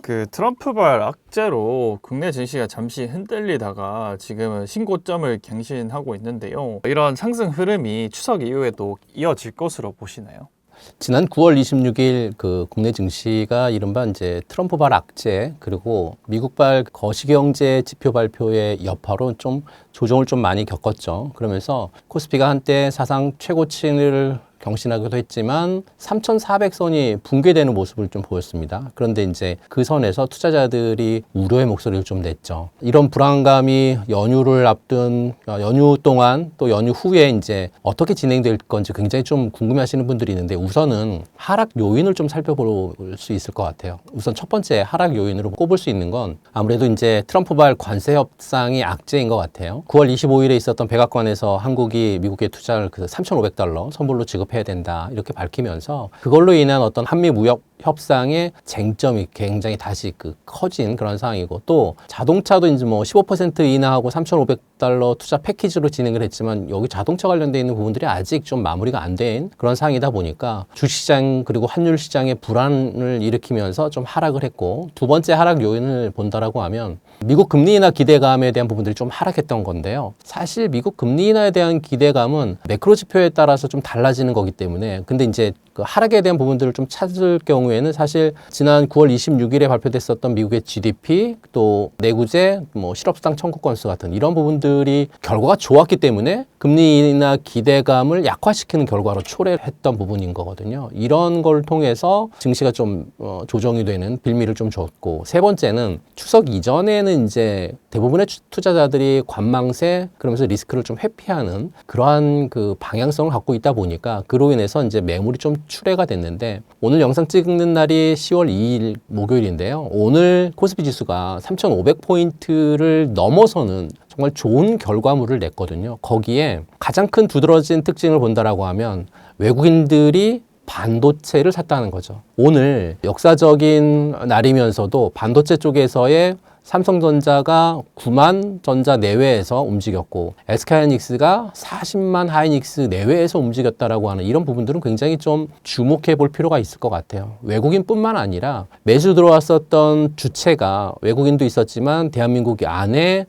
그 트럼프발 악재로 국내 증시가 잠시 흔들리다가 지금은 신고점을 갱신하고 있는데요. 이런 상승 흐름이 추석 이후에도 이어질 것으로 보시나요? 지난 9월 26일 그 국내 증시가 이른바 이제 트럼프발 악재 그리고 미국발 거시경제 지표 발표의 여파로 좀 조정을 좀 많이 겪었죠. 그러면서 코스피가 한때 사상 최고치를 경신하기도 했지만 3,400선이 붕괴되는 모습을 좀 보였습니다. 그런데 이제 그 선에서 투자자들이 우려의 목소리를 좀 냈죠. 이런 불안감이 연휴를 앞둔 연휴 동안 또 연휴 후에 이제 어떻게 진행될 건지 굉장히 좀 궁금해하시는 분들이 있는데 우선은 하락 요인을 좀 살펴볼 수 있을 것 같아요. 우선 첫 번째 하락 요인으로 꼽을 수 있는 건 아무래도 이제 트럼프발 관세 협상이 악재인 것 같아요. 9월 25일에 있었던 백악관에서 한국이 미국에 투자를 그 $3,500 선불로 지급해야 된다 이렇게 밝히면서 그걸로 인한 어떤 한미 무역 협상의 쟁점이 굉장히 다시 커진 그런 상황이고 또 자동차도 이제 뭐 15% 인하하고 $3,500 투자 패키지로 진행을 했지만 여기 자동차 관련돼 있는 부분들이 아직 좀 마무리가 안 된 그런 상황이다 보니까 주시장 그리고 환율 시장의 불안을 일으키면서 좀 하락을 했고 두 번째 하락 요인을 본다라고 하면 미국 금리 인하 기대감에 대한 부분들이 좀 하락했던 건데요. 사실 미국 금리 인하에 대한 기대감은 매크로 지표에 따라서 좀 달라지는 거기 때문에 근데 이제 그 하락에 대한 부분들을 좀 찾을 경우에는 사실 지난 9월 26일에 발표됐었던 미국의 GDP 또 내구재 뭐 실업수당 청구 건수 같은 이런 부분들이 결과가 좋았기 때문에 금리 인하 기대감을 약화시키는 결과로 초래했던 부분인 거거든요. 이런 걸 통해서 증시가 좀 조정이 되는 빌미를 좀 줬고 세 번째는 추석 이전에는 이제 대부분의 투자자들이 관망세 그러면서 리스크를 좀 회피하는 그러한 그 방향성을 갖고 있다 보니까 그로 인해서 이제 매물이 좀 출회가 됐는데 오늘 영상 찍는 날이 10월 2일 목요일인데요. 오늘 코스피 지수가 3,500포인트를 넘어서는 정말 좋은 결과물을 냈거든요. 거기에 가장 큰 두드러진 특징을 본다라고 하면 외국인들이 반도체를 샀다는 거죠. 오늘 역사적인 날이면서도 반도체 쪽에서의 삼성전자가 9만 전자 내외에서 움직였고 SK하이닉스가 40만 하이닉스 내외에서 움직였다라고 하는 이런 부분들은 굉장히 좀 주목해 볼 필요가 있을 것 같아요. 외국인뿐만 아니라 매수 들어왔었던 주체가 외국인도 있었지만 대한민국 안에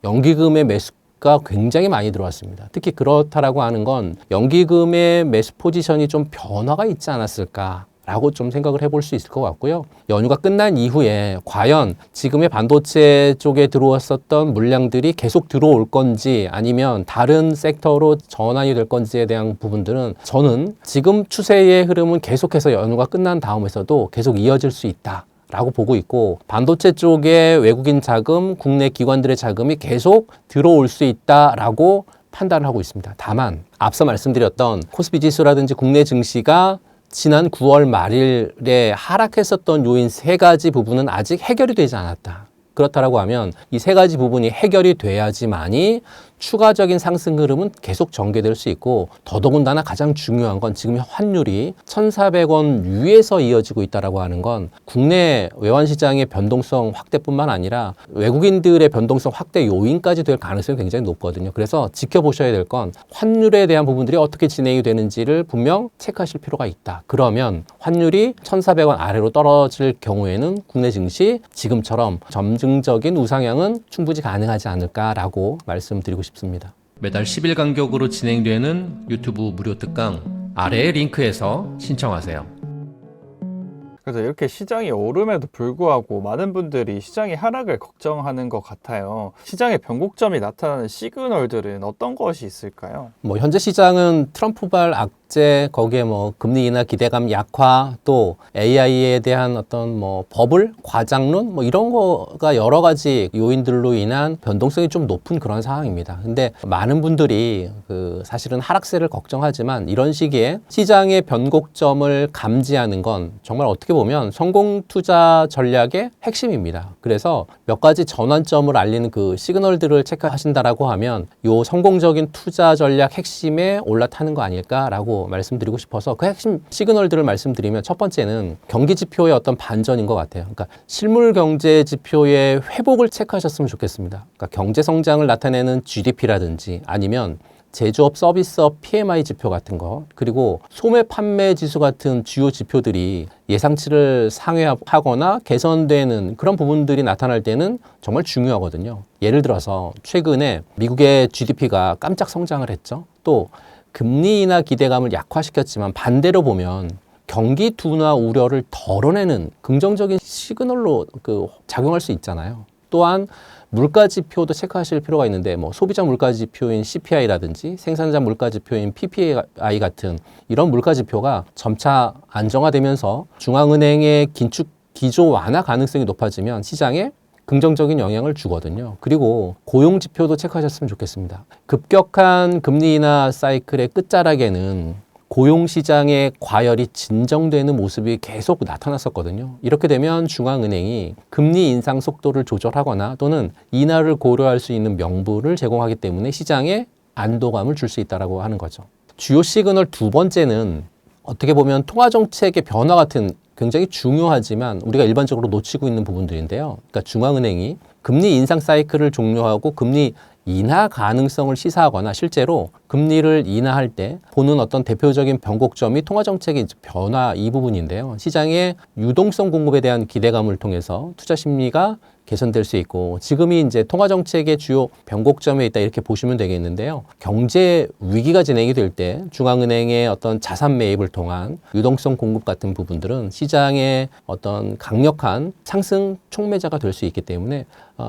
연기금의 매수가 굉장히 많이 들어왔습니다. 특히 그렇다라고 하는 건 연기금의 매수 포지션이 좀 변화가 있지 않았을까 라고 좀 생각을 해볼 수 있을 것 같고요. 연휴가 끝난 이후에 과연 지금의 반도체 쪽에 들어왔었던 물량들이 계속 들어올 건지 아니면 다른 섹터로 전환이 될 건지에 대한 부분들은 저는 지금 추세의 흐름은 계속해서 연휴가 끝난 다음에서도 계속 이어질 수 있다. 라고 보고 있고 반도체 쪽에 외국인 자금, 국내 기관들의 자금이 계속 들어올 수 있다라고 판단을 하고 있습니다. 다만 앞서 말씀드렸던 코스피 지수라든지 국내 증시가 지난 9월 말일에 하락했었던 요인 세 가지 부분은 아직 해결이 되지 않았다. 그렇다라고 하면 이 세 가지 부분이 해결이 돼야지만이 추가적인 상승 흐름은 계속 전개될 수 있고 더더군다나 가장 중요한 건 지금 환율이 1,400원 위에서 이어지고 있다라고 하는 건 국내 외환시장의 변동성 확대뿐만 아니라 외국인들의 변동성 확대 요인까지 될 가능성이 굉장히 높거든요. 그래서 지켜보셔야 될 건 환율에 대한 부분들이 어떻게 진행이 되는지를 분명 체크하실 필요가 있다. 그러면 환율이 1,400원 아래로 떨어질 경우에는 국내 증시 지금처럼 점증적인 우상향은 충분히 가능하지 않을까라고 말씀드리고 싶습니다. 매달 10일 간격으로 진행되는 유튜브 무료 특강 아래의 링크에서 신청하세요. 그래서 이렇게 시장이 오름에도 불구하고 많은 분들이 시장의 하락을 걱정하는 것 같아요. 시장의 변곡점이 나타나는 시그널들은 어떤 것이 있을까요? 현재 시장은 트럼프발 악재, 거기에 금리 인하 기대감 약화, 또 AI에 대한 어떤 버블, 과장론, 이런 거가 여러 가지 요인들로 인한 변동성이 좀 높은 그런 상황입니다. 근데 많은 분들이 사실은 하락세를 걱정하지만 이런 시기에 시장의 변곡점을 감지하는 건 정말 어떻게 보면 성공 투자 전략의 핵심입니다. 그래서 몇 가지 전환점을 알리는 그 시그널들을 체크하신다라고 하면 요 성공적인 투자 전략 핵심에 올라타는 거 아닐까라고 말씀드리고 싶어서 그 핵심 시그널들을 말씀드리면 첫 번째는 경기 지표의 어떤 반전인 것 같아요. 그러니까 실물 경제 지표의 회복을 체크하셨으면 좋겠습니다. 그러니까 경제 성장을 나타내는 GDP라든지 아니면 제조업 서비스업 PMI 지표 같은 거, 그리고 소매 판매 지수 같은 주요 지표들이 예상치를 상회하거나 개선되는 그런 부분들이 나타날 때는 정말 중요하거든요. 예를 들어서 최근에 미국의 GDP가 깜짝 성장을 했죠. 또 금리 인하 기대감을 약화시켰지만 반대로 보면 경기 둔화 우려를 덜어내는 긍정적인 시그널로 작용할 수 있잖아요. 또한 물가 지표도 체크하실 필요가 있는데 소비자 물가 지표인 CPI라든지 생산자 물가 지표인 PPI 같은 이런 물가 지표가 점차 안정화되면서 중앙은행의 긴축 기조 완화 가능성이 높아지면 시장에 긍정적인 영향을 주거든요. 그리고 고용 지표도 체크하셨으면 좋겠습니다. 급격한 금리 인하 사이클의 끝자락에는 고용 시장의 과열이 진정되는 모습이 계속 나타났었거든요. 이렇게 되면 중앙은행이 금리 인상 속도를 조절하거나 또는 인하를 고려할 수 있는 명분을 제공하기 때문에 시장에 안도감을 줄 수 있다고 하는 거죠. 주요 시그널 두 번째는 어떻게 보면 통화정책의 변화 같은 굉장히 중요하지만 우리가 일반적으로 놓치고 있는 부분들인데요. 그러니까 중앙은행이 금리 인상 사이클을 종료하고 금리 인하 가능성을 시사하거나 실제로 금리를 인하할 때 보는 어떤 대표적인 변곡점이 통화정책의 변화 이 부분인데요. 시장의 유동성 공급에 대한 기대감을 통해서 투자 심리가 개선될 수 있고 지금이 이제 통화정책의 주요 변곡점에 있다 이렇게 보시면 되겠는데요. 경제 위기가 진행이 될 때 중앙은행의 어떤 자산 매입을 통한 유동성 공급 같은 부분들은 시장의 어떤 강력한 상승 촉매자가 될 수 있기 때문에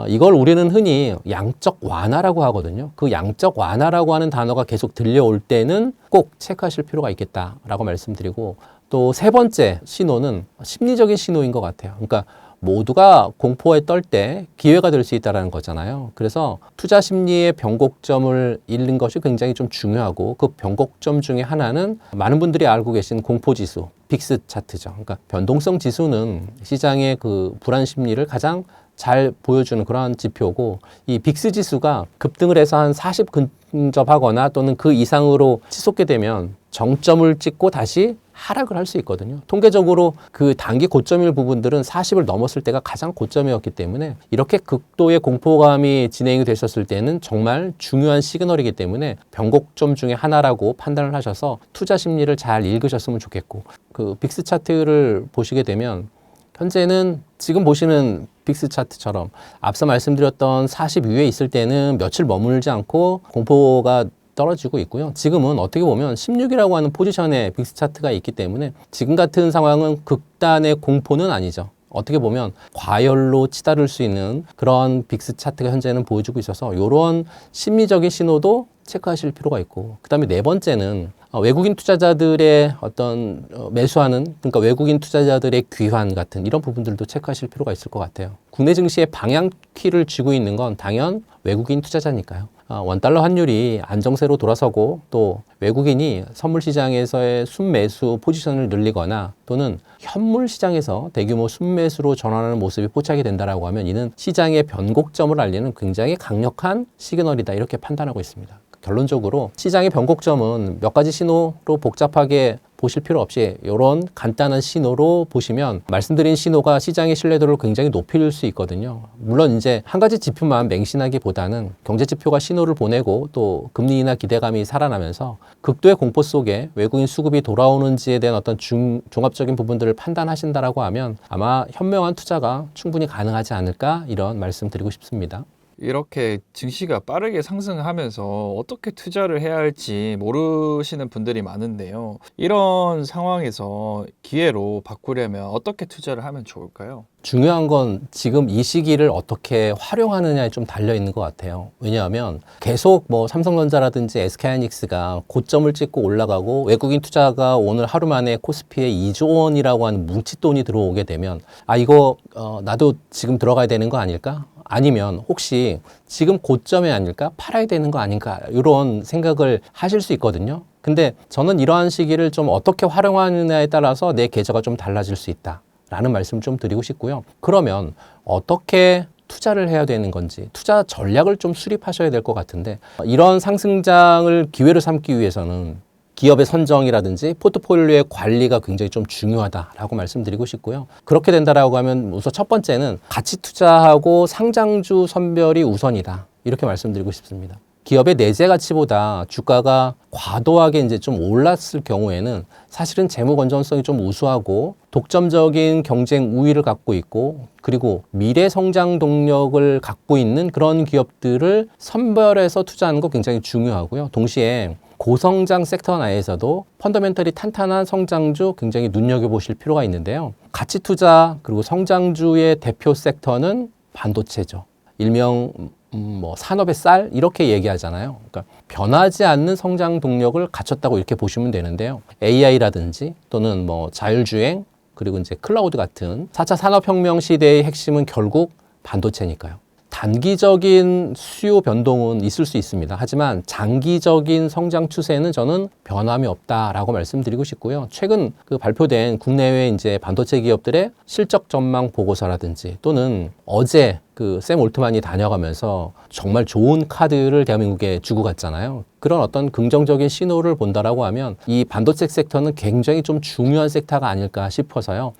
이걸 우리는 흔히 양적 완화라고 하거든요. 그 양적 완화라고 하는 단어가 계속 들려올 때는 꼭 체크하실 필요가 있겠다라고 말씀드리고 또 세 번째 신호는 심리적인 신호인 것 같아요. 그러니까 모두가 공포에 떨 때 기회가 될 수 있다는 거잖아요. 그래서 투자 심리의 변곡점을 잃는 것이 굉장히 좀 중요하고 그 변곡점 중에 하나는 많은 분들이 알고 계신 공포지수, 빅스 차트죠. 그러니까 변동성 지수는 시장의 그 불안 심리를 가장 잘 보여주는 그러한 지표고 이 빅스 지수가 급등을 해서 한 40 근접하거나 또는 그 이상으로 치솟게 되면 정점을 찍고 다시 하락을 할 수 있거든요. 통계적으로 그 단기 고점일 부분들은 40을 넘었을 때가 가장 고점이었기 때문에 이렇게 극도의 공포감이 진행이 되셨을 때는 정말 중요한 시그널이기 때문에 변곡점 중에 하나라고 판단을 하셔서 투자 심리를 잘 읽으셨으면 좋겠고 그 빅스 차트를 보시게 되면 현재는 지금 보시는 빅스 차트처럼 앞서 말씀드렸던 40 위에 있을 때는 며칠 머물지 않고 공포가 떨어지고 있고요. 지금은 어떻게 보면 16이라고 하는 포지션에 빅스 차트가 있기 때문에 지금 같은 상황은 극단의 공포는 아니죠. 어떻게 보면 과열로 치달을 수 있는 그런 빅스 차트가 현재는 보여주고 있어서 이런 심리적인 신호도 체크하실 필요가 있고 그다음에 네 번째는 외국인 투자자들의 어떤 매수하는 그러니까 외국인 투자자들의 귀환 같은 이런 부분들도 체크하실 필요가 있을 것 같아요. 국내 증시의 방향키를 쥐고 있는 건 당연 외국인 투자자니까요. 원달러 환율이 안정세로 돌아서고 또 외국인이 선물 시장에서의 순매수 포지션을 늘리거나 또는 현물 시장에서 대규모 순매수로 전환하는 모습이 포착이 된다라고 하면 이는 시장의 변곡점을 알리는 굉장히 강력한 시그널이다 이렇게 판단하고 있습니다. 결론적으로 시장의 변곡점은 몇 가지 신호로 복잡하게 보실 필요 없이 이런 간단한 신호로 보시면 말씀드린 신호가 시장의 신뢰도를 굉장히 높일 수 있거든요. 물론 이제 한 가지 지표만 맹신하기보다는 경제 지표가 신호를 보내고 또 금리 인하 기대감이 살아나면서 극도의 공포 속에 외국인 수급이 돌아오는지에 대한 어떤 종합적인 부분들을 판단하신다라고 하면 아마 현명한 투자가 충분히 가능하지 않을까 이런 말씀 드리고 싶습니다. 이렇게 증시가 빠르게 상승하면서 어떻게 투자를 해야 할지 모르시는 분들이 많은데요. 이런 상황에서 기회로 바꾸려면 어떻게 투자를 하면 좋을까요? 중요한 건 지금 이 시기를 어떻게 활용하느냐에 좀 달려 있는 것 같아요. 왜냐하면 계속 삼성전자라든지 SK하이닉스가 고점을 찍고 올라가고 외국인 투자가 오늘 하루 만에 코스피에 2조 원이라고 하는 뭉칫돈이 들어오게 되면 이거 나도 지금 들어가야 되는 거 아닐까? 아니면 혹시 지금 고점이 아닐까? 팔아야 되는 거 아닌가? 이런 생각을 하실 수 있거든요. 근데 저는 이러한 시기를 좀 어떻게 활용하느냐에 따라서 내 계좌가 좀 달라질 수 있다. 라는 말씀 좀 드리고 싶고요. 그러면 어떻게 투자를 해야 되는 건지 투자 전략을 좀 수립하셔야 될 것 같은데 이런 상승장을 기회로 삼기 위해서는 기업의 선정이라든지 포트폴리오의 관리가 굉장히 좀 중요하다라고 말씀드리고 싶고요. 그렇게 된다라고 하면 우선 첫 번째는 가치 투자하고 상장주 선별이 우선이다. 이렇게 말씀드리고 싶습니다. 기업의 내재 가치보다 주가가 과도하게 이제 좀 올랐을 경우에는 사실은 재무 건전성이 좀 우수하고 독점적인 경쟁 우위를 갖고 있고 그리고 미래 성장 동력을 갖고 있는 그런 기업들을 선별해서 투자하는 거 굉장히 중요하고요. 동시에 고성장 섹터 내에서도 펀더멘털이 탄탄한 성장주 굉장히 눈여겨보실 필요가 있는데요. 가치 투자 그리고 성장주의 대표 섹터는 반도체죠. 일명 산업의 쌀 이렇게 얘기하잖아요. 그러니까 변하지 않는 성장 동력을 갖췄다고 이렇게 보시면 되는데요. AI라든지 또는 자율주행 그리고 이제 클라우드 같은 4차 산업혁명 시대의 핵심은 결국 반도체니까요. 단기적인 수요 변동은 있을 수 있습니다. 하지만 장기적인 성장 추세는 저는 변함이 없다라고 말씀드리고 싶고요. 최근 발표된 국내외 이제 반도체 기업들의 실적 전망 보고서라든지 또는 어제 샘 올트만이 다녀가면서 정말 좋은 카드를 대한민국에 주고 갔잖아요. 그런 어떤 긍정적인 신호를 본다라고 하면 이 반도체 섹터는 굉장히 좀 중요한 섹터가 아닐까 싶어서요.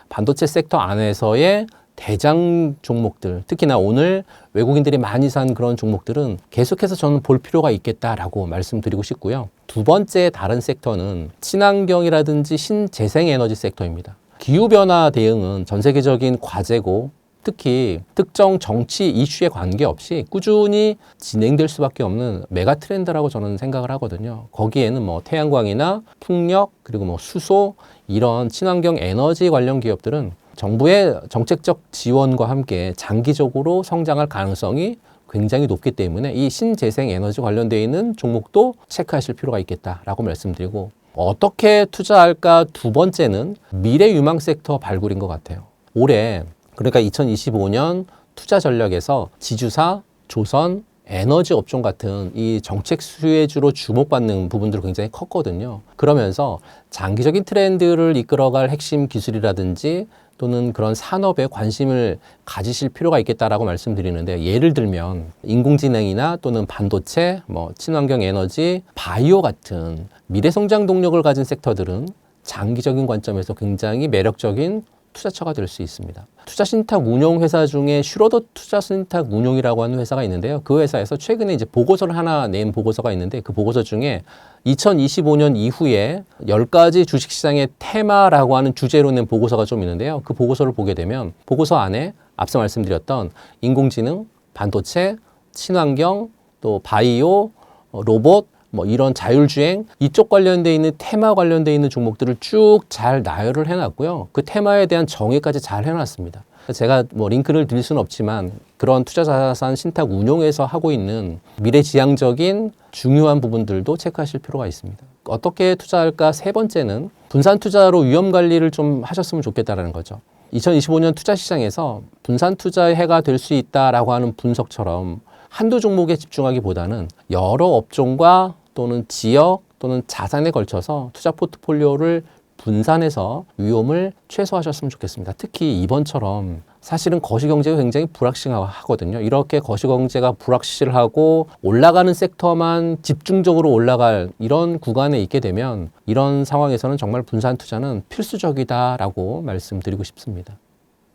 반도체 섹터 안에서의 대장 종목들, 특히나 오늘 외국인들이 많이 산 그런 종목들은 계속해서 저는 볼 필요가 있겠다라고 말씀드리고 싶고요. 두 번째 다른 섹터는 친환경이라든지 신재생에너지 섹터입니다. 기후변화 대응은 전 세계적인 과제고 특히 특정 정치 이슈에 관계없이 꾸준히 진행될 수밖에 없는 메가 트렌드라고 저는 생각을 하거든요. 거기에는 태양광이나 풍력 그리고 수소 이런 친환경 에너지 관련 기업들은 정부의 정책적 지원과 함께 장기적으로 성장할 가능성이 굉장히 높기 때문에 이 신재생 에너지 관련되어 있는 종목도 체크하실 필요가 있겠다라고 말씀드리고 어떻게 투자할까 두 번째는 미래 유망 섹터 발굴인 것 같아요. 올해 그러니까 2025년 투자 전략에서 지주사, 조선, 에너지 업종 같은 이 정책 수혜주로 주목받는 부분들이 굉장히 컸거든요. 그러면서 장기적인 트렌드를 이끌어갈 핵심 기술이라든지 또는 그런 산업에 관심을 가지실 필요가 있겠다라고 말씀드리는데 예를 들면 인공지능이나 또는 반도체, 친환경 에너지, 바이오 같은 미래 성장 동력을 가진 섹터들은 장기적인 관점에서 굉장히 매력적인 투자처가 될 수 있습니다. 투자신탁 운용 회사 중에 슈로더 투자신탁 운용이라고 하는 회사가 있는데요. 그 회사에서 최근에 이제 보고서를 하나 낸 보고서가 있는데 그 보고서 중에 2025년 이후에 10가지 주식시장의 테마라고 하는 주제로 낸 보고서가 좀 있는데요. 그 보고서를 보게 되면 보고서 안에 앞서 말씀드렸던 인공지능, 반도체, 친환경, 또 바이오, 로봇 이런 자율주행 이쪽 관련돼 있는 테마 관련돼 있는 종목들을 쭉 잘 나열을 해놨고요. 그 테마에 대한 정의까지 잘 해놨습니다. 제가 링크를 드릴 수는 없지만 그런 투자자산 신탁 운용에서 하고 있는 미래지향적인 중요한 부분들도 체크하실 필요가 있습니다. 어떻게 투자할까? 세 번째는 분산 투자로 위험 관리를 좀 하셨으면 좋겠다라는 거죠. 2025년 투자 시장에서 분산 투자의 해가 될 수 있다라고 하는 분석처럼 한두 종목에 집중하기보다는 여러 업종과 또는 지역 또는 자산에 걸쳐서 투자 포트폴리오를 분산해서 위험을 최소화하셨으면 좋겠습니다. 특히 이번처럼 사실은 거시경제가 굉장히 불확실하거든요. 이렇게 거시경제가 불확실하고 올라가는 섹터만 집중적으로 올라갈 이런 구간에 있게 되면 이런 상황에서는 정말 분산 투자는 필수적이다라고 말씀드리고 싶습니다.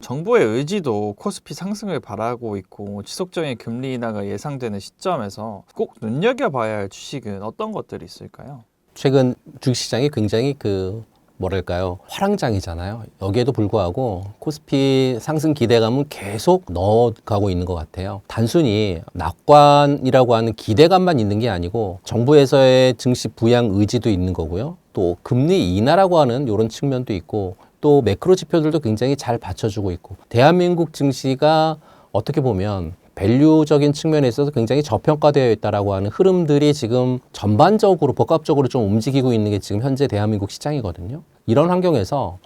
정부의 의지도 코스피 상승을 바라고 있고 지속적인 금리 인하가 예상되는 시점에서 꼭 눈여겨봐야 할 주식은 어떤 것들이 있을까요? 최근 주식시장이 굉장히 화랑장이잖아요. 여기에도 불구하고 코스피 상승 기대감은 계속 넣어가고 있는 것 같아요. 단순히 낙관이라고 하는 기대감만 있는 게 아니고 정부에서의 증시 부양 의지도 있는 거고요. 또 금리 인하라고 하는 이런 측면도 있고 또 매크로 지표들도 굉장히 잘 받쳐주고 있고 대한민국 증시가 어떻게 보면 밸류적인 측면에 있어서 굉장히 저평가되어 있다라고 하는 흐름들이 지금 전반적으로 복합적으로 좀 움직이고 있는 게 지금 현재 대한민국 시장이거든요. 이런 환경에서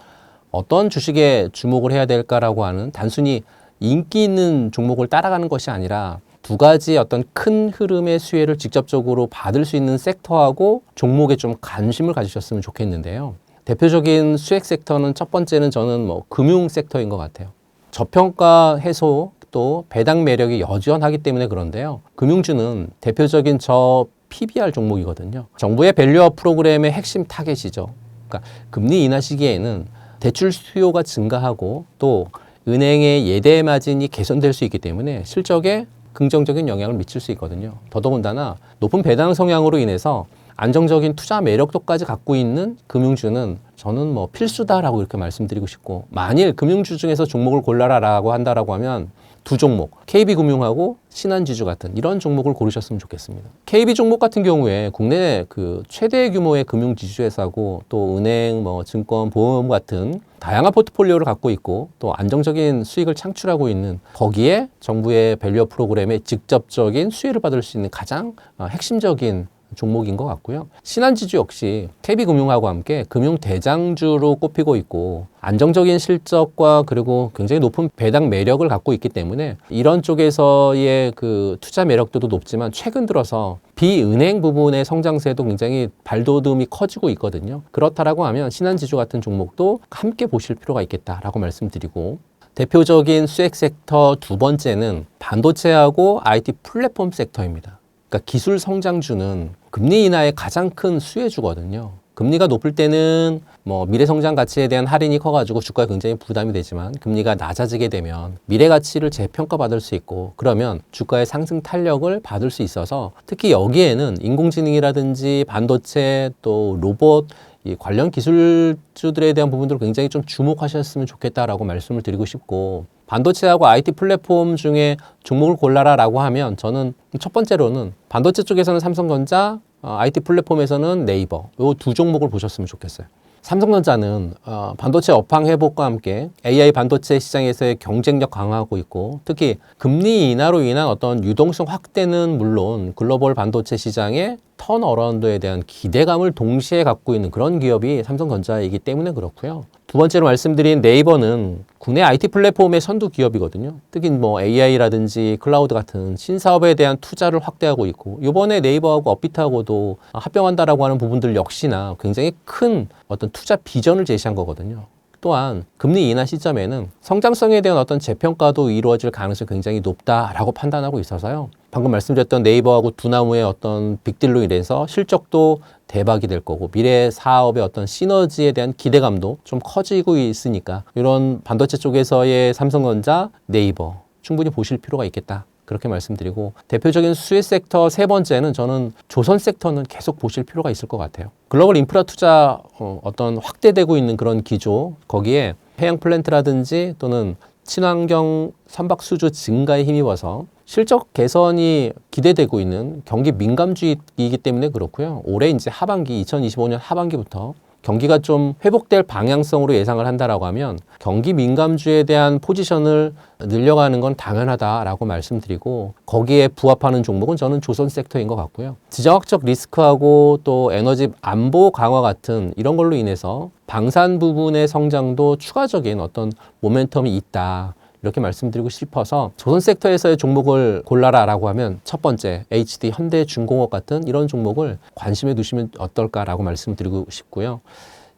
어떤 주식에 주목을 해야 될까라고 하는 단순히 인기 있는 종목을 따라가는 것이 아니라 두 가지 어떤 큰 흐름의 수혜를 직접적으로 받을 수 있는 섹터하고 종목에 좀 관심을 가지셨으면 좋겠는데요. 대표적인 수익 섹터는 첫 번째는 저는 금융 섹터인 것 같아요. 저평가 해소 또 배당 매력이 여전하기 때문에 그런데요. 금융주는 대표적인 PBR 종목이거든요. 정부의 밸류업 프로그램의 핵심 타겟이죠. 그러니까 금리 인하 시기에는 대출 수요가 증가하고 또 은행의 예대 마진이 개선될 수 있기 때문에 실적에 긍정적인 영향을 미칠 수 있거든요. 더더군다나 높은 배당 성향으로 인해서 안정적인 투자 매력도까지 갖고 있는 금융주는 저는 뭐 필수다라고 이렇게 말씀드리고 싶고, 만일 금융주 중에서 종목을 골라라라고 한다라고 하면 두 종목, KB금융하고 신한지주 같은 이런 종목을 고르셨으면 좋겠습니다. KB 종목 같은 경우에 국내 그 최대 규모의 금융지주회사고 또 은행, 뭐 증권, 보험 같은 다양한 포트폴리오를 갖고 있고 또 안정적인 수익을 창출하고 있는, 거기에 정부의 밸류업 프로그램에 직접적인 수혜를 받을 수 있는 가장 핵심적인 종목인 것 같고요. 신한지주 역시 KB금융하고 함께 금융 대장주로 꼽히고 있고 안정적인 실적과 그리고 굉장히 높은 배당 매력을 갖고 있기 때문에 이런 쪽에서의 그 투자 매력도도 높지만 최근 들어서 비은행 부분의 성장세도 굉장히 발돋움이 커지고 있거든요. 그렇다라고 하면 신한지주 같은 종목도 함께 보실 필요가 있겠다라고 말씀드리고, 대표적인 수익 섹터 두 번째는 반도체하고 IT 플랫폼 섹터입니다. 그러니까 기술 성장주는 금리 인하의 가장 큰 수혜주거든요. 금리가 높을 때는 뭐 미래 성장 가치에 대한 할인이 커가지고 주가에 굉장히 부담이 되지만, 금리가 낮아지게 되면 미래 가치를 재평가받을 수 있고 그러면 주가의 상승 탄력을 받을 수 있어서, 특히 여기에는 인공지능이라든지 반도체 또 로봇 이 관련 기술주들에 대한 부분들을 굉장히 좀 주목하셨으면 좋겠다라고 말씀을 드리고 싶고, 반도체하고 IT 플랫폼 중에 종목을 골라라라고 하면 저는 첫 번째로는 반도체 쪽에서는 삼성전자, IT 플랫폼에서는 네이버, 이 두 종목을 보셨으면 좋겠어요. 삼성전자는 반도체 업황 회복과 함께 AI 반도체 시장에서의 경쟁력 강화하고 있고, 특히 금리 인하로 인한 어떤 유동성 확대는 물론 글로벌 반도체 시장의 턴어라운드에 대한 기대감을 동시에 갖고 있는 그런 기업이 삼성전자이기 때문에 그렇고요. 두 번째로 말씀드린 네이버는 국내 IT 플랫폼의 선두 기업이거든요. 특히 뭐 AI라든지 클라우드 같은 신사업에 대한 투자를 확대하고 있고, 이번에 네이버하고 업비트하고도 합병한다라고 하는 부분들 역시나 굉장히 큰 어떤 투자 비전을 제시한 거거든요. 또한 금리 인하 시점에는 성장성에 대한 어떤 재평가도 이루어질 가능성이 굉장히 높다라고 판단하고 있어서요. 방금 말씀드렸던 네이버하고 두나무의 어떤 빅딜로 인해서 실적도 대박이 될 거고 미래 사업의 어떤 시너지에 대한 기대감도 좀 커지고 있으니까 이런 반도체 쪽에서의 삼성전자, 네이버 충분히 보실 필요가 있겠다. 그렇게 말씀드리고, 대표적인 수혜 섹터 세 번째는 저는 조선 섹터는 계속 보실 필요가 있을 것 같아요. 글로벌 인프라 투자 어떤 확대되고 있는 그런 기조, 거기에 해양 플랜트라든지 또는 친환경 선박 수주 증가에 힘입어서 실적 개선이 기대되고 있는 경기 민감주이기 때문에 그렇고요. 올해 이제 하반기 2025년 하반기부터 경기가 좀 회복될 방향성으로 예상을 한다라고 하면 경기 민감주에 대한 포지션을 늘려가는 건 당연하다라고 말씀드리고, 거기에 부합하는 종목은 저는 조선 섹터인 것 같고요. 지정학적 리스크하고 또 에너지 안보 강화 같은 이런 걸로 인해서 방산 부분의 성장도 추가적인 어떤 모멘텀이 있다. 이렇게 말씀드리고 싶어서 조선 섹터에서의 종목을 골라라라고 하면 첫 번째 HD, 현대중공업 같은 이런 종목을 관심에 두시면 어떨까라고 말씀드리고 싶고요.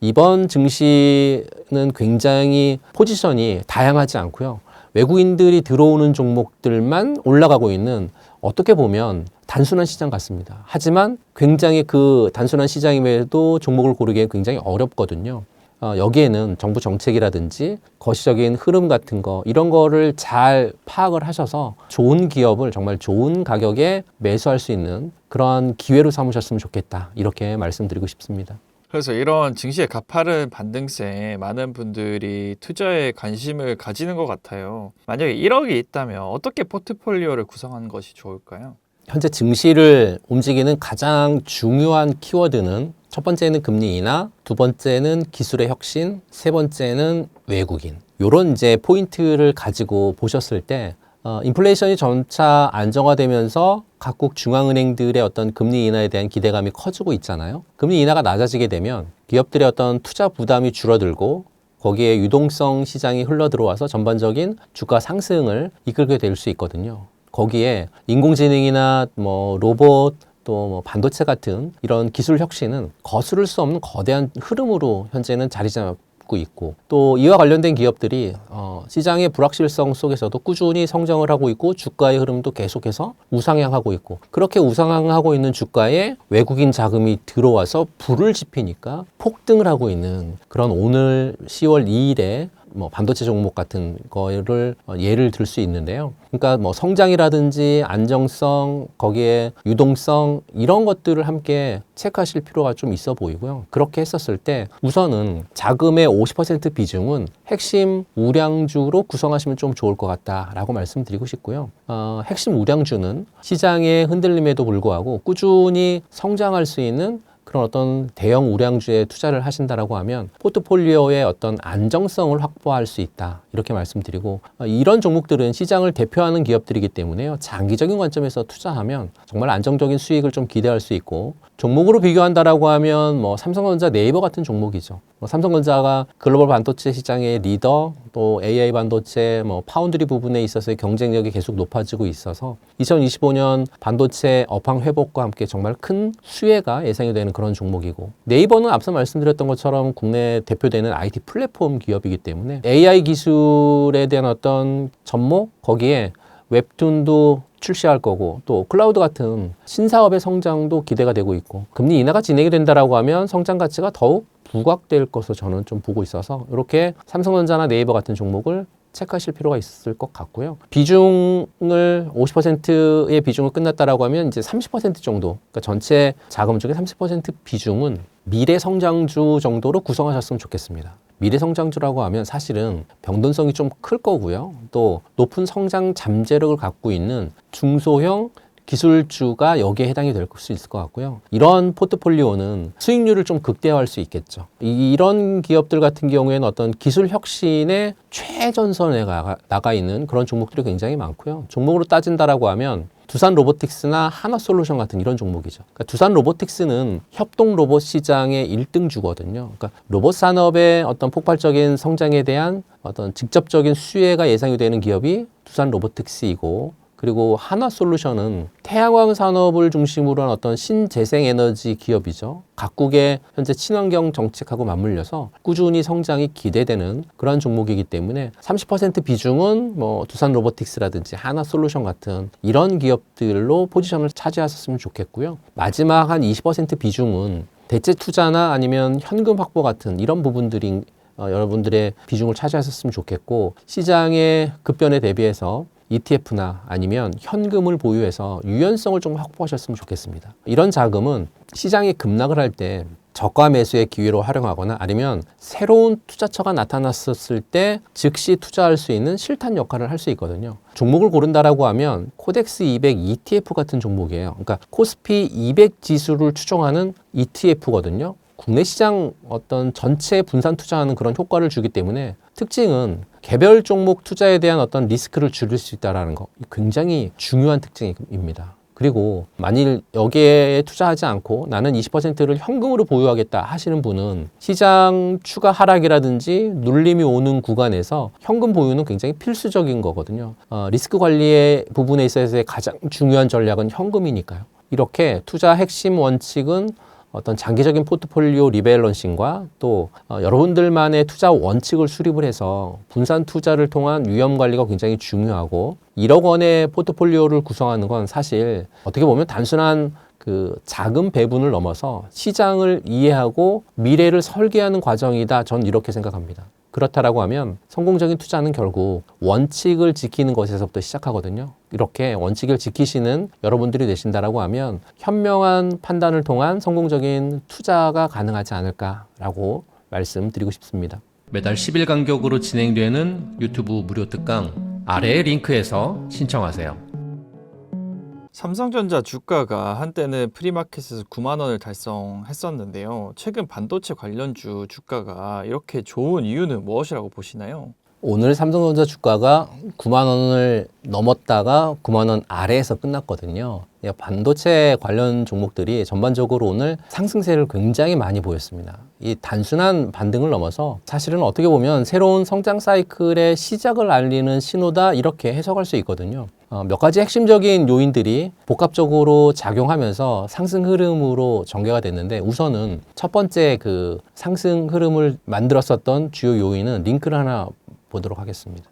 이번 증시는 굉장히 포지션이 다양하지 않고요. 외국인들이 들어오는 종목들만 올라가고 있는, 어떻게 보면 단순한 시장 같습니다. 하지만 굉장히 그 단순한 시장임에도 종목을 고르기에 굉장히 어렵거든요. 여기에는 정부 정책이라든지 거시적인 흐름 같은 거, 이런 거를 잘 파악을 하셔서 좋은 기업을 정말 좋은 가격에 매수할 수 있는 그런 기회로 삼으셨으면 좋겠다. 이렇게 말씀드리고 싶습니다. 그래서 이런 증시의 가파른 반등세에 많은 분들이 투자에 관심을 가지는 것 같아요. 만약에 1억이 있다면 어떻게 포트폴리오를 구성하는 것이 좋을까요? 현재 증시를 움직이는 가장 중요한 키워드는 첫 번째는 금리 인하, 두 번째는 기술의 혁신, 세 번째는 외국인. 요런 이제 포인트를 가지고 보셨을 때 인플레이션이 점차 안정화되면서 각국 중앙은행들의 어떤 금리 인하에 대한 기대감이 커지고 있잖아요. 금리 인하가 낮아지게 되면 기업들의 어떤 투자 부담이 줄어들고 거기에 유동성 시장이 흘러들어와서 전반적인 주가 상승을 이끌게 될 수 있거든요. 거기에 인공지능이나 뭐 로봇 또 뭐 반도체 같은 이런 기술 혁신은 거스를 수 없는 거대한 흐름으로 현재는 자리 잡고 있고, 또 이와 관련된 기업들이 시장의 불확실성 속에서도 꾸준히 성장을 하고 있고 주가의 흐름도 계속해서 우상향하고 있고, 그렇게 우상향하고 있는 주가에 외국인 자금이 들어와서 불을 지피니까 폭등을 하고 있는 그런 오늘 10월 2일에 뭐 반도체 종목 같은 거를 예를 들 수 있는데요. 그러니까 뭐 성장이라든지 안정성, 거기에 유동성 이런 것들을 함께 체크하실 필요가 좀 있어 보이고요. 그렇게 했었을 때 우선은 자금의 50% 비중은 핵심 우량주로 구성하시면 좀 좋을 것 같다라고 말씀드리고 싶고요. 핵심 우량주는 시장의 흔들림에도 불구하고 꾸준히 성장할 수 있는 그런 어떤 대형 우량주에 투자를 하신다라고 하면 포트폴리오의 어떤 안정성을 확보할 수 있다. 이렇게 말씀드리고 이런 종목들은 시장을 대표하는 기업들이기 때문에요. 장기적인 관점에서 투자하면 정말 안정적인 수익을 좀 기대할 수 있고 종목으로 비교한다라고 하면 뭐 삼성전자, 네이버 같은 종목이죠. 삼성전자가 글로벌 반도체 시장의 리더, 또 AI 반도체, 뭐 파운드리 부분에 있어서의 경쟁력이 계속 높아지고 있어서 2025년 반도체 업황 회복과 함께 정말 큰 수혜가 예상이 되는 그런 종목이고 네이버는 앞서 말씀드렸던 것처럼 국내 대표되는 IT 플랫폼 기업이기 때문에 AI 기술에 대한 어떤 접목, 거기에 웹툰도 출시할 거고 또 클라우드 같은 신사업의 성장도 기대가 되고 있고 금리 인하가 진행이 된다라고 하면 성장 가치가 더욱 부각될 것으로 저는 좀 보고 있어서 이렇게 삼성전자나 네이버 같은 종목을 체크하실 필요가 있을 것 같고요. 비중을 50%의 비중을 끝났다라고 하면 이제 30% 정도, 그러니까 전체 자금 중에 30% 비중은 미래 성장주 정도로 구성하셨으면 좋겠습니다. 미래 성장주라고 하면 사실은 병돈성이 좀 클 거고요. 또 높은 성장 잠재력을 갖고 있는 중소형 기술주가 여기에 해당이 될 수 있을 것 같고요. 이런 포트폴리오는 수익률을 좀 극대화할 수 있겠죠. 이런 기업들 같은 경우에는 어떤 기술 혁신의 최전선에 나가 있는 그런 종목들이 굉장히 많고요. 종목으로 따진다라고 하면 두산 로보틱스나 하나솔루션 같은 이런 종목이죠. 그러니까 두산 로보틱스는 협동 로봇 시장의 1등주거든요. 그러니까 로봇 산업의 어떤 폭발적인 성장에 대한 어떤 직접적인 수혜가 예상이 되는 기업이 두산 로보틱스이고 그리고 하나솔루션은 태양광 산업을 중심으로 한 어떤 신재생에너지 기업이죠. 각국의 현재 친환경 정책하고 맞물려서 꾸준히 성장이 기대되는 그런 종목이기 때문에 30% 비중은 뭐 두산 로보틱스라든지 하나솔루션 같은 이런 기업들로 포지션을 차지하셨으면 좋겠고요. 마지막 한 20% 비중은 대체 투자나 아니면 현금 확보 같은 이런 부분들이 여러분들의 비중을 차지하셨으면 좋겠고 시장의 급변에 대비해서 ETF나 아니면 현금을 보유해서 유연성을 좀 확보하셨으면 좋겠습니다. 이런 자금은 시장이 급락을 할 때 저가 매수의 기회로 활용하거나 아니면 새로운 투자처가 나타났을 때 즉시 투자할 수 있는 실탄 역할을 할 수 있거든요. 종목을 고른다라고 하면 코덱스 200 ETF 같은 종목이에요. 그러니까 코스피 200 지수를 추종하는 ETF거든요. 국내 시장 어떤 전체 분산 투자하는 그런 효과를 주기 때문에 특징은 개별 종목 투자에 대한 어떤 리스크를 줄일 수 있다는 거 굉장히 중요한 특징입니다. 그리고 만일 여기에 투자하지 않고 나는 20%를 현금으로 보유하겠다 하시는 분은 시장 추가 하락이라든지 눌림이 오는 구간에서 현금 보유는 굉장히 필수적인 거거든요. 리스크 관리의 부분에 있어서의 가장 중요한 전략은 현금이니까요. 이렇게 투자 핵심 원칙은 어떤 장기적인 포트폴리오 리밸런싱과 또 여러분들만의 투자 원칙을 수립을 해서 분산 투자를 통한 위험 관리가 굉장히 중요하고 1억 원의 포트폴리오를 구성하는 건 사실 어떻게 보면 단순한 그 자금 배분을 넘어서 시장을 이해하고 미래를 설계하는 과정이다. 전 이렇게 생각합니다. 그렇다라고 하면 성공적인 투자는 결국 원칙을 지키는 것에서부터 시작하거든요. 이렇게 원칙을 지키시는 여러분들이 되신다라고 하면 현명한 판단을 통한 성공적인 투자가 가능하지 않을까라고 말씀드리고 싶습니다. 매달 10일 간격으로 진행되는 유튜브 무료 특강 아래의 링크에서 신청하세요. 삼성전자 주가가 한때는 프리마켓에서 9만 원을 달성했었는데요. 최근 반도체 관련주 주가가 이렇게 좋은 이유는 무엇이라고 보시나요? 오늘 삼성전자 주가가 9만 원을 넘었다가 9만 원 아래에서 끝났거든요. 반도체 관련 종목들이 전반적으로 오늘 상승세를 굉장히 많이 보였습니다. 이 단순한 반등을 넘어서 사실은 어떻게 보면 새로운 성장 사이클의 시작을 알리는 신호다 이렇게 해석할 수 있거든요. 몇 가지 핵심적인 요인들이 복합적으로 작용하면서 상승 흐름으로 전개가 됐는데 우선은 첫 번째 그 상승 흐름을 만들었었던 주요 요인은 링크를 하나 보도록 하겠습니다.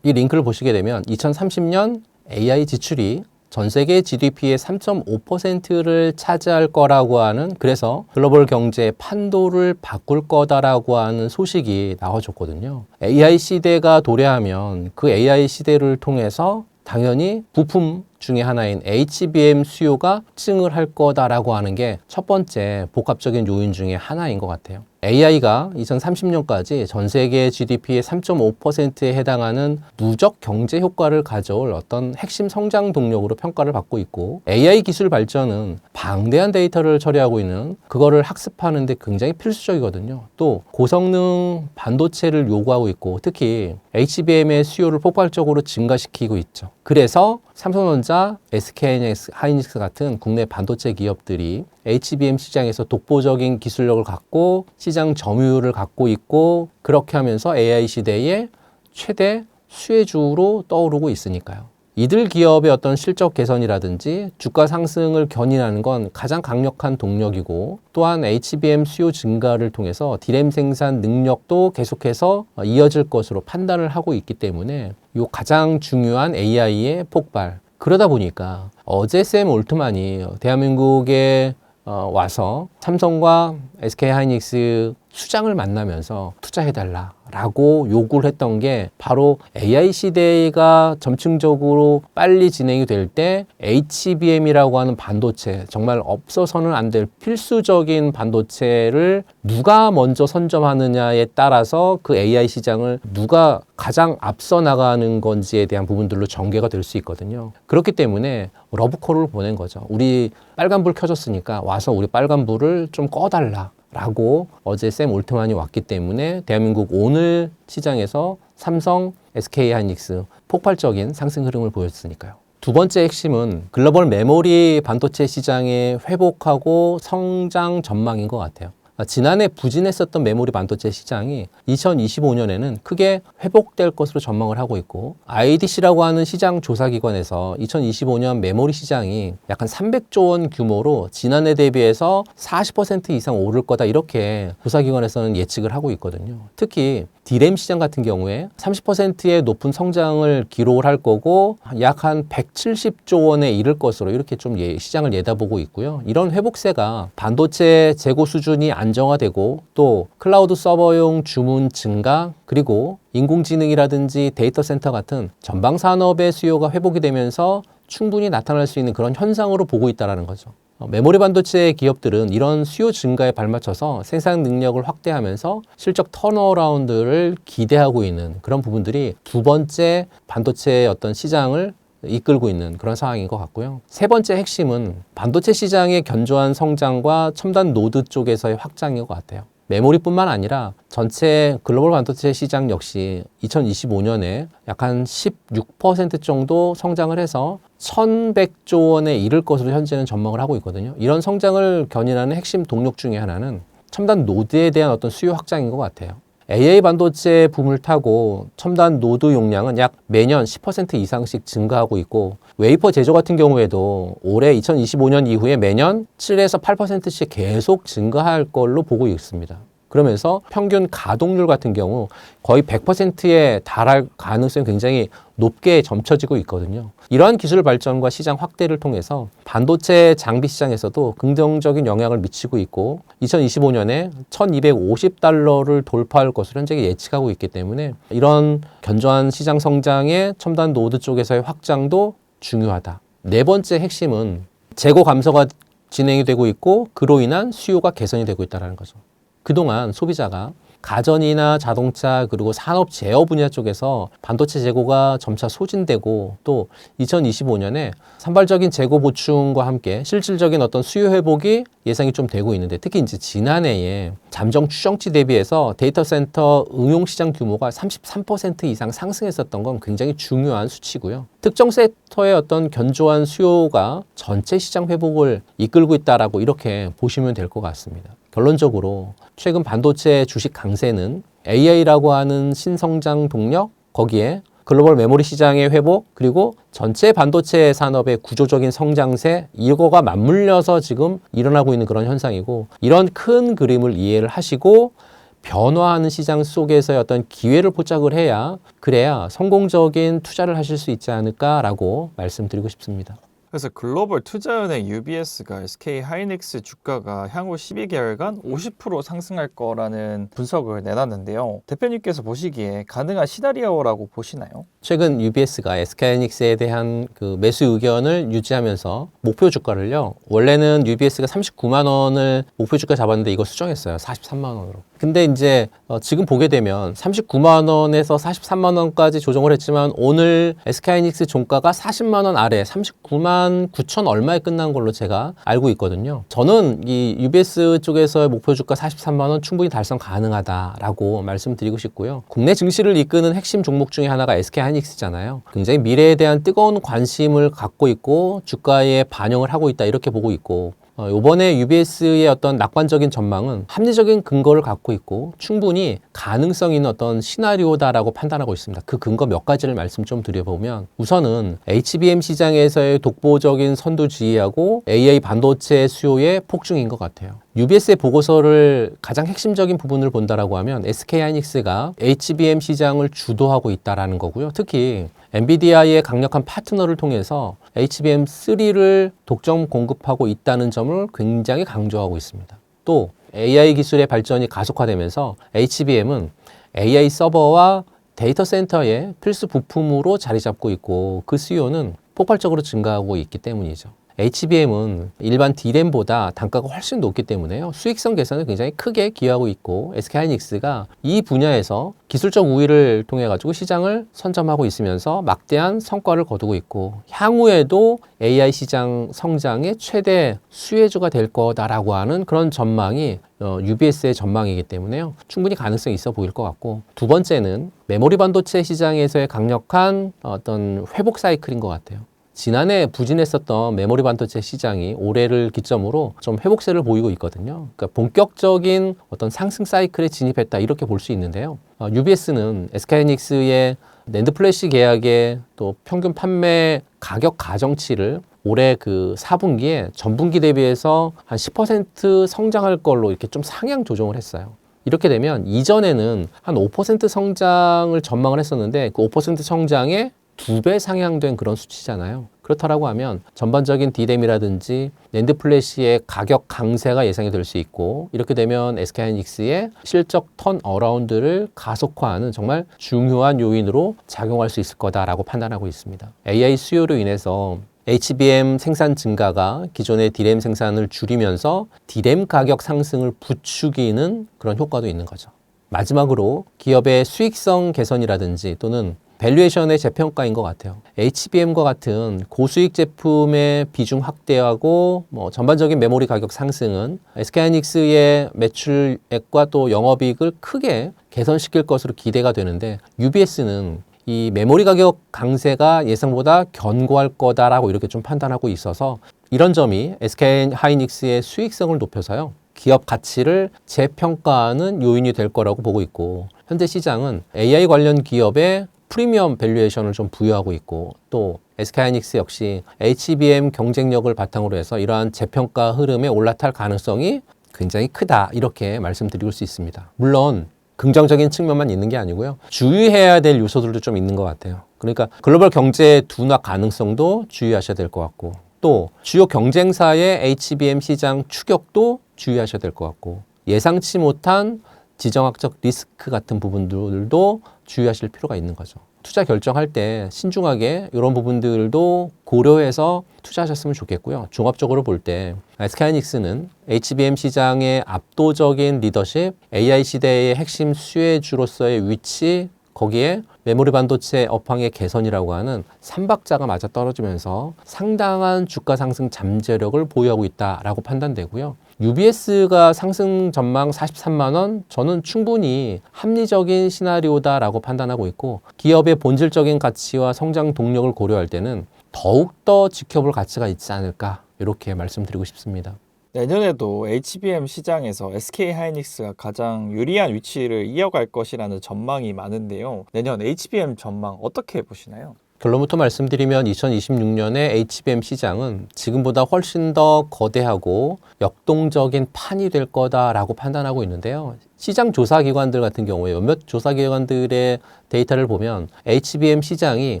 이 링크를 보시게 되면 2030년 AI 지출이 전 세계 GDP의 3.5%를 차지할 거라고 하는, 그래서 글로벌 경제의 판도를 바꿀 거다라고 하는 소식이 나와줬거든요. AI 시대가 도래하면 그 AI 시대를 통해서 당연히 부품 중에 하나인 HBM 수요가 급증을 할 거다라고 하는 게 첫 번째 복합적인 요인 중에 하나인 것 같아요. AI가 2030년까지 전 세계 GDP의 3.5%에 해당하는 누적 경제 효과를 가져올 어떤 핵심 성장 동력으로 평가를 받고 있고, AI 기술 발전은 방대한 데이터를 처리하고 있는 그거를 학습하는 데 굉장히 필수적이거든요. 또 고성능 반도체를 요구하고 있고, 특히 HBM의 수요를 폭발적으로 증가시키고 있죠. 그래서 삼성전자, SK하이닉스 같은 국내 반도체 기업들이 HBM 시장에서 독보적인 기술력을 갖고 시장 점유율을 갖고 있고, 그렇게 하면서 AI 시대의 최대 수혜주로 떠오르고 있으니까요. 이들 기업의 어떤 실적 개선이라든지 주가 상승을 견인하는 건 가장 강력한 동력이고, 또한 HBM 수요 증가를 통해서 디램 생산 능력도 계속해서 이어질 것으로 판단을 하고 있기 때문에 이 가장 중요한 AI의 폭발. 그러다 보니까 어제 샘 올트만이 대한민국에 와서 삼성과 SK하이닉스 수장을 만나면서 투자해달라라고 요구를 했던 게 바로 AI 시대가 점층적으로 빨리 진행이 될 때 HBM이라고 하는 반도체, 정말 없어서는 안 될 필수적인 반도체를 누가 먼저 선점하느냐에 따라서 그 AI 시장을 누가 가장 앞서 나가는 건지에 대한 부분들로 전개가 될 수 있거든요. 그렇기 때문에 러브콜을 보낸 거죠. 우리 빨간불 켜졌으니까 와서 우리 빨간불을 좀 꺼달라 라고 어제 샘 올트만이 왔기 때문에 대한민국 오늘 시장에서 삼성, SK하이닉스 폭발적인 상승 흐름을 보였으니까요. 두 번째 핵심은 글로벌 메모리 반도체 시장의 회복하고 성장 전망인 것 같아요. 지난해 부진했었던 메모리 반도체 시장이 2025년에는 크게 회복될 것으로 전망을 하고 있고, IDC라고 하는 시장 조사기관에서 2025년 메모리 시장이 약간 300조 원 규모로 지난해 대비해서 40% 이상 오를 거다, 이렇게 조사기관에서는 예측을 하고 있거든요. 특히 디램 시장 같은 경우에 30%의 높은 성장을 기록을 할 거고 약 한 170조 원에 이를 것으로 이렇게 좀 시장을 내다보고 있고요. 이런 회복세가 반도체 재고 수준이 안정화되고 또 클라우드 서버용 주문 증가, 그리고 인공지능이라든지 데이터 센터 같은 전방 산업의 수요가 회복이 되면서 충분히 나타날 수 있는 그런 현상으로 보고 있다는 거죠. 메모리 반도체 기업들은 이런 수요 증가에 발맞춰서 생산 능력을 확대하면서 실적 턴어라운드를 기대하고 있는 그런 부분들이 두 번째 반도체의 어떤 시장을 이끌고 있는 그런 상황인 것 같고요. 세 번째 핵심은 반도체 시장의 견조한 성장과 첨단 노드 쪽에서의 확장인 것 같아요. 메모리뿐만 아니라 전체 글로벌 반도체 시장 역시 2025년에 약 한 16% 정도 성장을 해서 1,100조 원에 이를 것으로 현재는 전망을 하고 있거든요. 이런 성장을 견인하는 핵심 동력 중에 하나는 첨단 노드에 대한 어떤 수요 확장인 것 같아요. AA 반도체 붐을 타고 첨단 노드 용량은 약 매년 10% 이상씩 증가하고 있고, 웨이퍼 제조 같은 경우에도 올해 2025년 이후에 매년 7에서 8%씩 계속 증가할 걸로 보고 있습니다. 그러면서 평균 가동률 같은 경우 거의 100%에 달할 가능성이 굉장히 높게 점쳐지고 있거든요. 이러한 기술 발전과 시장 확대를 통해서 반도체 장비 시장에서도 긍정적인 영향을 미치고 있고, 2025년에 1,250달러를 돌파할 것으로 현재 예측하고 있기 때문에 이런 견조한 시장 성장의 첨단 노드 쪽에서의 확장도 중요하다. 네 번째 핵심은 재고 감소가 진행이 되고 있고 그로 인한 수요가 개선이 되고 있다는 거죠. 그동안 소비자가 가전이나 자동차 그리고 산업 제어 분야 쪽에서 반도체 재고가 점차 소진되고, 또 2025년에 산발적인 재고 보충과 함께 실질적인 어떤 수요 회복이 예상이 좀 되고 있는데, 특히 이제 지난해에 잠정 추정치 대비해서 데이터 센터 응용 시장 규모가 33% 이상 상승했었던 건 굉장히 중요한 수치고요. 특정 섹터의 어떤 견조한 수요가 전체 시장 회복을 이끌고 있다라고 이렇게 보시면 될 것 같습니다. 결론적으로 최근 반도체 주식 강세는 AI라고 하는 신성장 동력, 거기에 글로벌 메모리 시장의 회복, 그리고 전체 반도체 산업의 구조적인 성장세, 이거가 맞물려서 지금 일어나고 있는 그런 현상이고, 이런 큰 그림을 이해를 하시고 변화하는 시장 속에서의 어떤 기회를 포착을 해야, 그래야 성공적인 투자를 하실 수 있지 않을까라고 말씀드리고 싶습니다. 그래서 글로벌 투자은행 UBS가 SK 하이닉스 주가가 향후 12개월간 50% 상승할 거라는 분석을 내놨는데요. 대표님께서 보시기에 가능한 시나리오라고 보시나요? 최근 UBS가 SK하이닉스에 대한 그 매수 의견을 유지하면서 목표 주가를요. 원래는 UBS가 39만 원을 목표 주가 잡았는데 이거 수정했어요. 43만 원으로. 근데 이제 지금 보게 되면 39만 원에서 43만 원까지 조정을 했지만 오늘 SK하이닉스 종가가 40만 원 아래 39만 9천 얼마에 끝난 걸로 제가 알고 있거든요. 저는 이 UBS 쪽에서의 목표 주가 43만 원 충분히 달성 가능하다라고 말씀드리고 싶고요. 국내 증시를 이끄는 핵심 종목 중에 하나가 SK하이닉스잖아요. 굉장히 미래에 대한 뜨거운 관심을 갖고 있고 주가에 반영을 하고 있다 이렇게 보고 있고 이번에 UBS의 어떤 낙관적인 전망은 합리적인 근거를 갖고 있고 충분히 가능성 있는 어떤 시나리오다라고 판단하고 있습니다. 그 근거 몇 가지를 말씀 좀 드려보면 우선은 HBM 시장에서의 독보적인 선두주의하고 AI 반도체 수요의 폭증인 것 같아요. UBS의 보고서를 가장 핵심적인 부분을 본다라고 하면 SK하이닉스가 HBM 시장을 주도하고 있다라는 거고요. 특히 엔비디아의 강력한 파트너를 통해서 HBM3를 독점 공급하고 있다는 점을 굉장히 강조하고 있습니다. 또 AI 기술의 발전이 가속화되면서 HBM은 AI 서버와 데이터 센터의 필수 부품으로 자리 잡고 있고 그 수요는 폭발적으로 증가하고 있기 때문이죠. HBM은 일반 D램보다 단가가 훨씬 높기 때문에요. 수익성 개선을 굉장히 크게 기여하고 있고 SK하이닉스가 이 분야에서 기술적 우위를 통해 가지고 시장을 선점하고 있으면서 막대한 성과를 거두고 있고 향후에도 AI 시장 성장의 최대 수혜주가 될 거다라고 하는 그런 전망이 UBS의 전망이기 때문에요. 충분히 가능성이 있어 보일 것 같고 두 번째는 메모리 반도체 시장에서의 강력한 어떤 회복 사이클인 것 같아요. 지난해 부진했었던 메모리 반도체 시장이 올해를 기점으로 좀 회복세를 보이고 있거든요. 그러니까 본격적인 어떤 상승 사이클에 진입했다 이렇게 볼 수 있는데요. UBS는 SK하이닉스의 낸드 플래시 계약의 또 평균 판매 가격 가정치를 올해 그 4분기에 전분기 대비해서 한 10% 성장할 걸로 이렇게 좀 상향 조정을 했어요. 이렇게 되면 이전에는 한 5% 성장을 전망을 했었는데 그 5% 성장에 2배 상향된 그런 수치잖아요. 그렇다라고 하면 전반적인 D램이라든지 낸드 플래시의 가격 강세가 예상이 될 수 있고 이렇게 되면 SK하이닉스의 실적 턴 어라운드를 가속화하는 정말 중요한 요인으로 작용할 수 있을 거다라고 판단하고 있습니다. AI 수요로 인해서 HBM 생산 증가가 기존의 D램 생산을 줄이면서 D램 가격 상승을 부추기는 그런 효과도 있는 거죠. 마지막으로 기업의 수익성 개선이라든지 또는 밸류에이션의 재평가인 것 같아요. HBM과 같은 고수익 제품의 비중 확대하고 전반적인 메모리 가격 상승은 SK하이닉스의 매출액과 또 영업이익을 크게 개선시킬 것으로 기대가 되는데 UBS는 이 메모리 가격 강세가 예상보다 견고할 거다라고 이렇게 좀 판단하고 있어서 이런 점이 SK하이닉스의 수익성을 높여서요. 기업 가치를 재평가하는 요인이 될 거라고 보고 있고 현재 시장은 AI 관련 기업의 프리미엄 밸류에이션을 좀 부여하고 있고 또 SK하이닉스 역시 HBM 경쟁력을 바탕으로 해서 이러한 재평가 흐름에 올라탈 가능성이 굉장히 크다 이렇게 말씀드릴 수 있습니다. 물론 긍정적인 측면만 있는 게 아니고요. 주의해야 될 요소들도 좀 있는 것 같아요. 그러니까 글로벌 경제 둔화 가능성도 주의하셔야 될 것 같고 또 주요 경쟁사의 HBM 시장 추격도 주의하셔야 될 것 같고 예상치 못한 지정학적 리스크 같은 부분들도 주의하실 필요가 있는 거죠. 투자 결정할 때 신중하게 이런 부분들도 고려해서 투자하셨으면 좋겠고요. 종합적으로 볼 때 SK하이닉스는 HBM 시장의 압도적인 리더십, AI 시대의 핵심 수혜주로서의 위치, 거기에 메모리 반도체 업황의 개선이라고 하는 3박자가 맞아 떨어지면서 상당한 주가 상승 잠재력을 보유하고 있다라고 판단되고요. UBS가 상승 전망 43만 원, 저는 충분히 합리적인 시나리오다라고 판단하고 있고 기업의 본질적인 가치와 성장 동력을 고려할 때는 더욱더 지켜볼 가치가 있지 않을까 이렇게 말씀드리고 싶습니다. 내년에도 HBM 시장에서 SK하이닉스가 가장 유리한 위치를 이어갈 것이라는 전망이 많은데요. 내년 HBM 전망 어떻게 보시나요? 결론부터 말씀드리면 2026년에 HBM 시장은 지금보다 훨씬 더 거대하고 역동적인 판이 될 거다라고 판단하고 있는데요. 시장 조사기관들 같은 경우에 몇몇 조사기관들의 데이터를 보면 HBM 시장이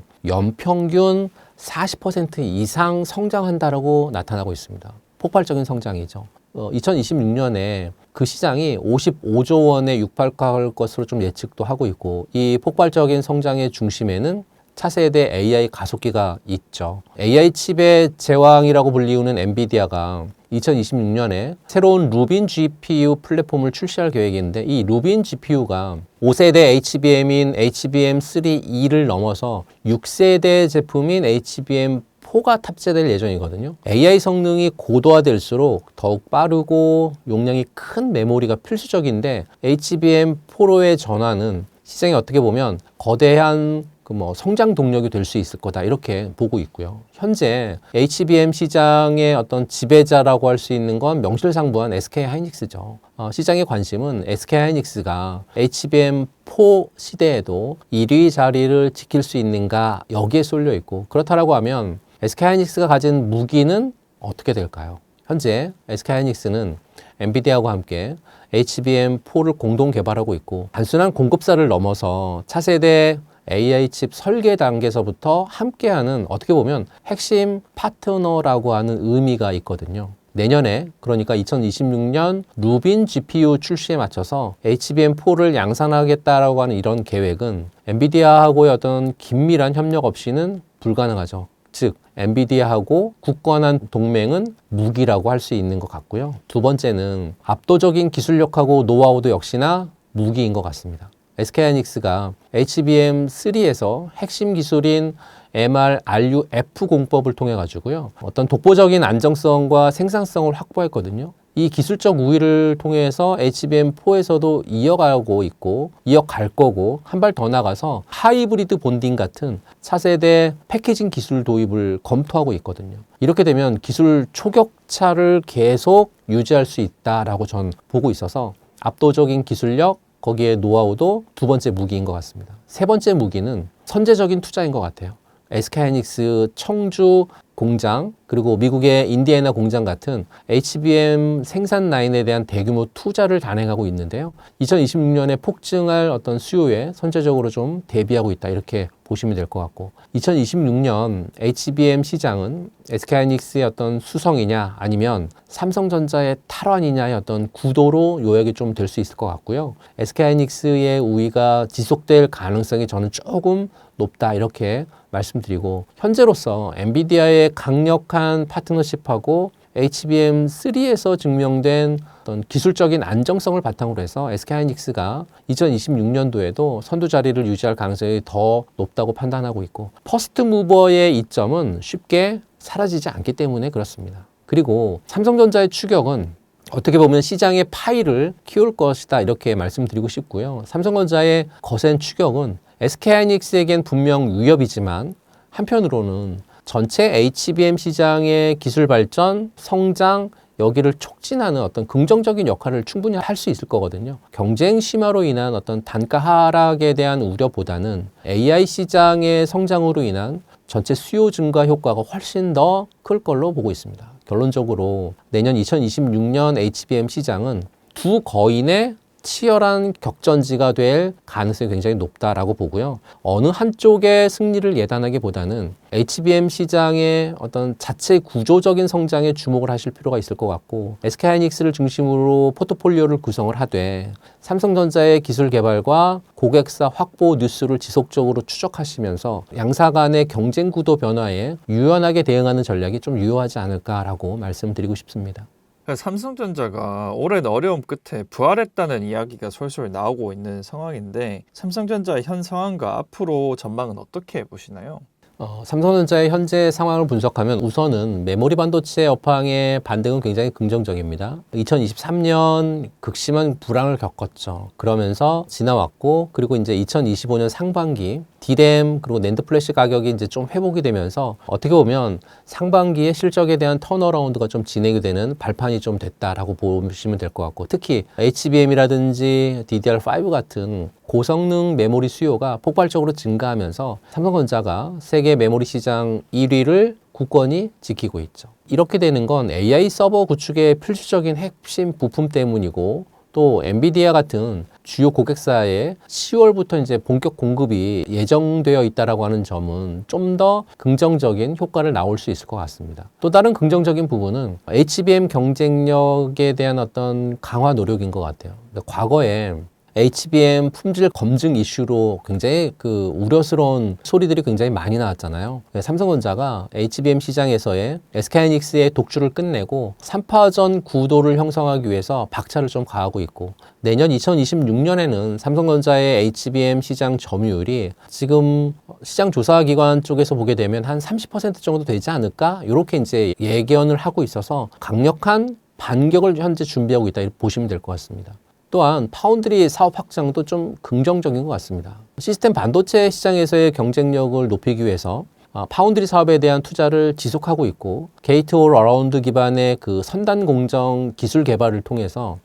연평균 40% 이상 성장한다라고 나타나고 있습니다. 폭발적인 성장이죠. 2026년에 그 시장이 55조 원에 육박할 것으로 좀 예측도 하고 있고, 이 폭발적인 성장의 중심에는 차세대 AI 가속기가 있죠. AI 칩의 제왕이라고 불리우는 엔비디아가 2026년에 새로운 루빈 GPU 플랫폼을 출시할 계획인데, 이 루빈 GPU가 5세대 HBM인 HBM3E를 넘어서 6세대 제품인 HBM4가 탑재될 예정이거든요. AI 성능이 고도화될수록 더욱 빠르고 용량이 큰 메모리가 필수적인데, HBM4로의 전환은 시장에 어떻게 보면 거대한 성장 동력이 될 수 있을 거다, 이렇게 보고 있고요. 현재 HBM 시장의 어떤 지배자라고 할 수 있는 건 명실상부한 SK하이닉스죠. 시장의 관심은 SK하이닉스가 HBM4 시대에도 1위 자리를 지킬 수 있는가, 여기에 쏠려 있고, 그렇다라고 하면 SK하이닉스가 가진 무기는 어떻게 될까요? 현재 SK하이닉스는 엔비디아와 함께 HBM4를 공동 개발하고 있고, 단순한 공급사를 넘어서 차세대 AI 칩 설계 단계에서부터 함께하는, 어떻게 보면 핵심 파트너라고 하는 의미가 있거든요. 내년에, 그러니까 2026년 루빈 GPU 출시에 맞춰서 HBM4를 양산하겠다라고 하는 이런 계획은 엔비디아하고의 어떤 긴밀한 협력 없이는 불가능하죠. 즉, 엔비디아하고 굳건한 동맹은 무기라고 할 수 있는 것 같고요. 두 번째는 압도적인 기술력하고 노하우도 역시나 무기인 것 같습니다. SK하이닉스가 HBM3에서 핵심 기술인 MR-RUF 공법을 통해 가지고요, 어떤 독보적인 안정성과 생산성을 확보했거든요. 이 기술적 우위를 통해서 HBM4에서도 이어가고 있고, 이어갈 거고, 한 발 더 나가서 하이브리드 본딩 같은 차세대 패키징 기술 도입을 검토하고 있거든요. 이렇게 되면 기술 초격차를 계속 유지할 수 있다라고 전 보고 있어서, 압도적인 기술력, 거기에 노하우도 두 번째 무기인 것 같습니다. 세 번째 무기는 선제적인 투자인 것 같아요. SK하이닉스 청주 공장, 그리고 미국의 인디애나 공장 같은 HBM 생산 라인에 대한 대규모 투자를 단행하고 있는데요. 2026년에 폭증할 어떤 수요에 선제적으로 좀 대비하고 있다, 이렇게 보시면 될 것 같고, 2026년 HBM 시장은 SK하이닉스의 어떤 수성이냐 아니면 삼성전자의 탈환이냐의 어떤 구도로 요약이 좀 될 수 있을 것 같고요. SK하이닉스의 우위가 지속될 가능성이 저는 조금 높다, 이렇게 말씀드리고, 현재로서 엔비디아의 강력한 파트너십하고 HBM3에서 증명된 어떤 기술적인 안정성을 바탕으로 해서 SK하이닉스가 2026년도에도 선두 자리를 유지할 가능성이 더 높다고 판단하고 있고, 퍼스트 무버의 이점은 쉽게 사라지지 않기 때문에 그렇습니다. 그리고 삼성전자의 추격은 어떻게 보면 시장의 파이를 키울 것이다, 이렇게 말씀드리고 싶고요. 삼성전자의 거센 추격은 SK하이닉스에겐 분명 위협이지만, 한편으로는 전체 HBM 시장의 기술 발전, 성장, 여기를 촉진하는 어떤 긍정적인 역할을 충분히 할 수 있을 거거든요. 경쟁 심화로 인한 어떤 단가 하락에 대한 우려보다는 AI 시장의 성장으로 인한 전체 수요 증가 효과가 훨씬 더 클 걸로 보고 있습니다. 결론적으로 내년 2026년 HBM 시장은 두 거인의 치열한 격전지가 될 가능성이 굉장히 높다라고 보고요. 어느 한쪽의 승리를 예단하기보다는 HBM 시장의 어떤 자체 구조적인 성장에 주목을 하실 필요가 있을 것 같고, SK하이닉스를 중심으로 포트폴리오를 구성을 하되 삼성전자의 기술 개발과 고객사 확보 뉴스를 지속적으로 추적하시면서 양사 간의 경쟁 구도 변화에 유연하게 대응하는 전략이 좀 유효하지 않을까라고 말씀드리고 싶습니다. 삼성전자가 오랜 어려움 끝에 부활했다는 이야기가 솔솔 나오고 있는 상황인데, 삼성전자의 현 상황과 앞으로 전망은 어떻게 보시나요? 삼성전자의 현재 상황을 분석하면 우선은 메모리 반도체 업황의 반등은 굉장히 긍정적입니다. 2023년 극심한 불황을 겪었죠. 그러면서 지나왔고, 그리고 이제 2025년 상반기 D램 그리고 낸드 플래시 가격이 이제 좀 회복이 되면서 어떻게 보면 상반기에 실적에 대한 턴어라운드가 좀 진행이 되는 발판이 좀 됐다라고 보시면 될 것 같고, 특히 HBM이라든지 DDR5 같은 고성능 메모리 수요가 폭발적으로 증가하면서 삼성전자가 세계 메모리 시장 1위를 굳건히 지키고 있죠. 이렇게 되는 건 AI 서버 구축의 필수적인 핵심 부품 때문이고, 또 엔비디아 같은 주요 고객사에 10월부터 이제 본격 공급이 예정되어 있다라고 하는 점은 좀 더 긍정적인 효과를 나올 수 있을 것 같습니다. 또 다른 긍정적인 부분은 HBM 경쟁력에 대한 어떤 강화 노력인 것 같아요. 과거에 HBM 품질 검증 이슈로 굉장히 그 우려스러운 소리들이 굉장히 많이 나왔잖아요. 삼성전자가 HBM 시장에서의 SK하이닉스의 독주를 끝내고 3파전 구도를 형성하기 위해서 박차를 좀 가하고 있고, 내년 2026년에는 삼성전자의 HBM 시장 점유율이 지금 시장 조사 기관 쪽에서 보게 되면 한 30% 정도 되지 않을까? 이렇게 이제 예견을 하고 있어서 강력한 반격을 현재 준비하고 있다, 이렇게 보시면 될 것 같습니다. 또한 파운드리 사업 확장도 좀 긍정적인 것 같습니다. 시스템 반도체 시장에서의 경쟁력을 높이기 위해서 파운드리 사업에 대한 투자를 지속하고 있고, 게이트 올 어라운드 기반의 그 선단 공정 기술 개발을 통해서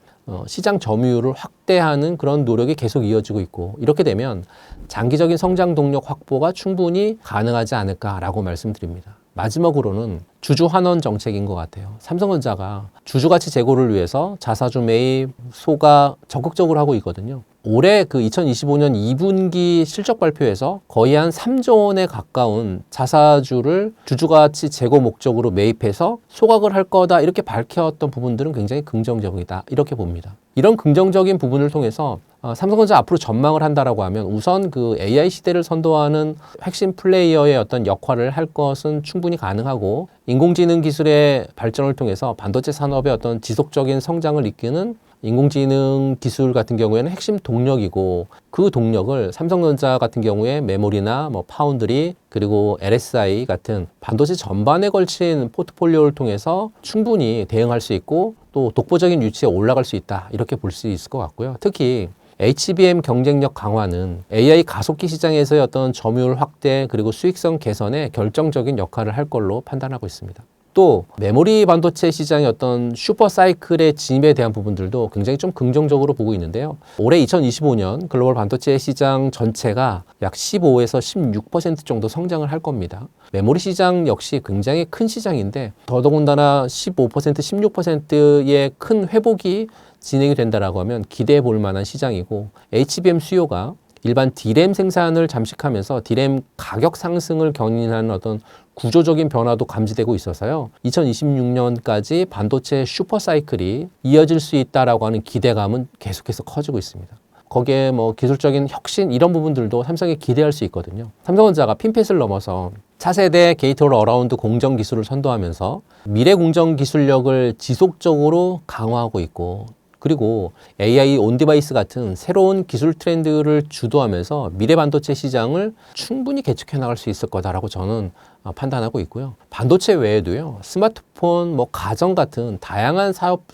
시장 점유율을 확대하는 그런 노력이 계속 이어지고 있고, 이렇게 되면 장기적인 성장 동력 확보가 충분히 가능하지 않을까라고 말씀드립니다. 마지막으로는 주주 환원 정책인 것 같아요. 삼성전자가 주주 가치 제고를 위해서 자사주 매입, 소가 적극적으로 하고 있거든요. 올해 그 2025년 2분기 실적 발표에서 거의 한 3조 원에 가까운 자사주를 주주가치 제고 목적으로 매입해서 소각을 할 거다, 이렇게 밝혔던 부분들은 굉장히 긍정적이다, 이렇게 봅니다. 이런 긍정적인 부분을 통해서 삼성전자 앞으로 전망을 한다라고 하면 우선 그 AI 시대를 선도하는 핵심 플레이어의 어떤 역할을 할 것은 충분히 가능하고, 인공지능 기술의 발전을 통해서 반도체 산업의 어떤 지속적인 성장을 이끄는 인공지능 기술 같은 경우에는 핵심 동력이고, 그 동력을 삼성전자 같은 경우에 메모리나 뭐 파운드리 그리고 LSI 같은 반도체 전반에 걸친 포트폴리오를 통해서 충분히 대응할 수 있고, 또 독보적인 위치에 올라갈 수 있다, 이렇게 볼 수 있을 것 같고요. 특히 HBM 경쟁력 강화는 AI 가속기 시장에서의 어떤 점유율 확대 그리고 수익성 개선에 결정적인 역할을 할 걸로 판단하고 있습니다. 또 메모리 반도체 시장의 어떤 슈퍼 사이클의 진입에 대한 부분들도 굉장히 좀 긍정적으로 보고 있는데요. 올해 2025년 글로벌 반도체 시장 전체가 약 15에서 16% 정도 성장을 할 겁니다. 메모리 시장 역시 굉장히 큰 시장인데, 더더군다나 15%, 16%의 큰 회복이 진행이 된다라고 하면 기대해 볼 만한 시장이고, HBM 수요가 일반 D램 생산을 잠식하면서 D램 가격 상승을 견인하는 어떤 구조적인 변화도 감지되고 있어서요. 2026년까지 반도체 슈퍼 사이클이 이어질 수 있다라고 하는 기대감은 계속해서 커지고 있습니다. 거기에 뭐 기술적인 혁신 이런 부분들도 삼성이 기대할 수 있거든요. 삼성전자가 핀펫을 넘어서 차세대 게이트 올 어라운드 공정 기술을 선도하면서 미래 공정 기술력을 지속적으로 강화하고 있고, 그리고 AI 온디바이스 같은 새로운 기술 트렌드를 주도하면서 미래 반도체 시장을 충분히 개척해 나갈 수 있을 거다라고 저는 판단하고 있고요. 반도체 외에도요, 스마트폰, 뭐 가전 같은 다양한 사업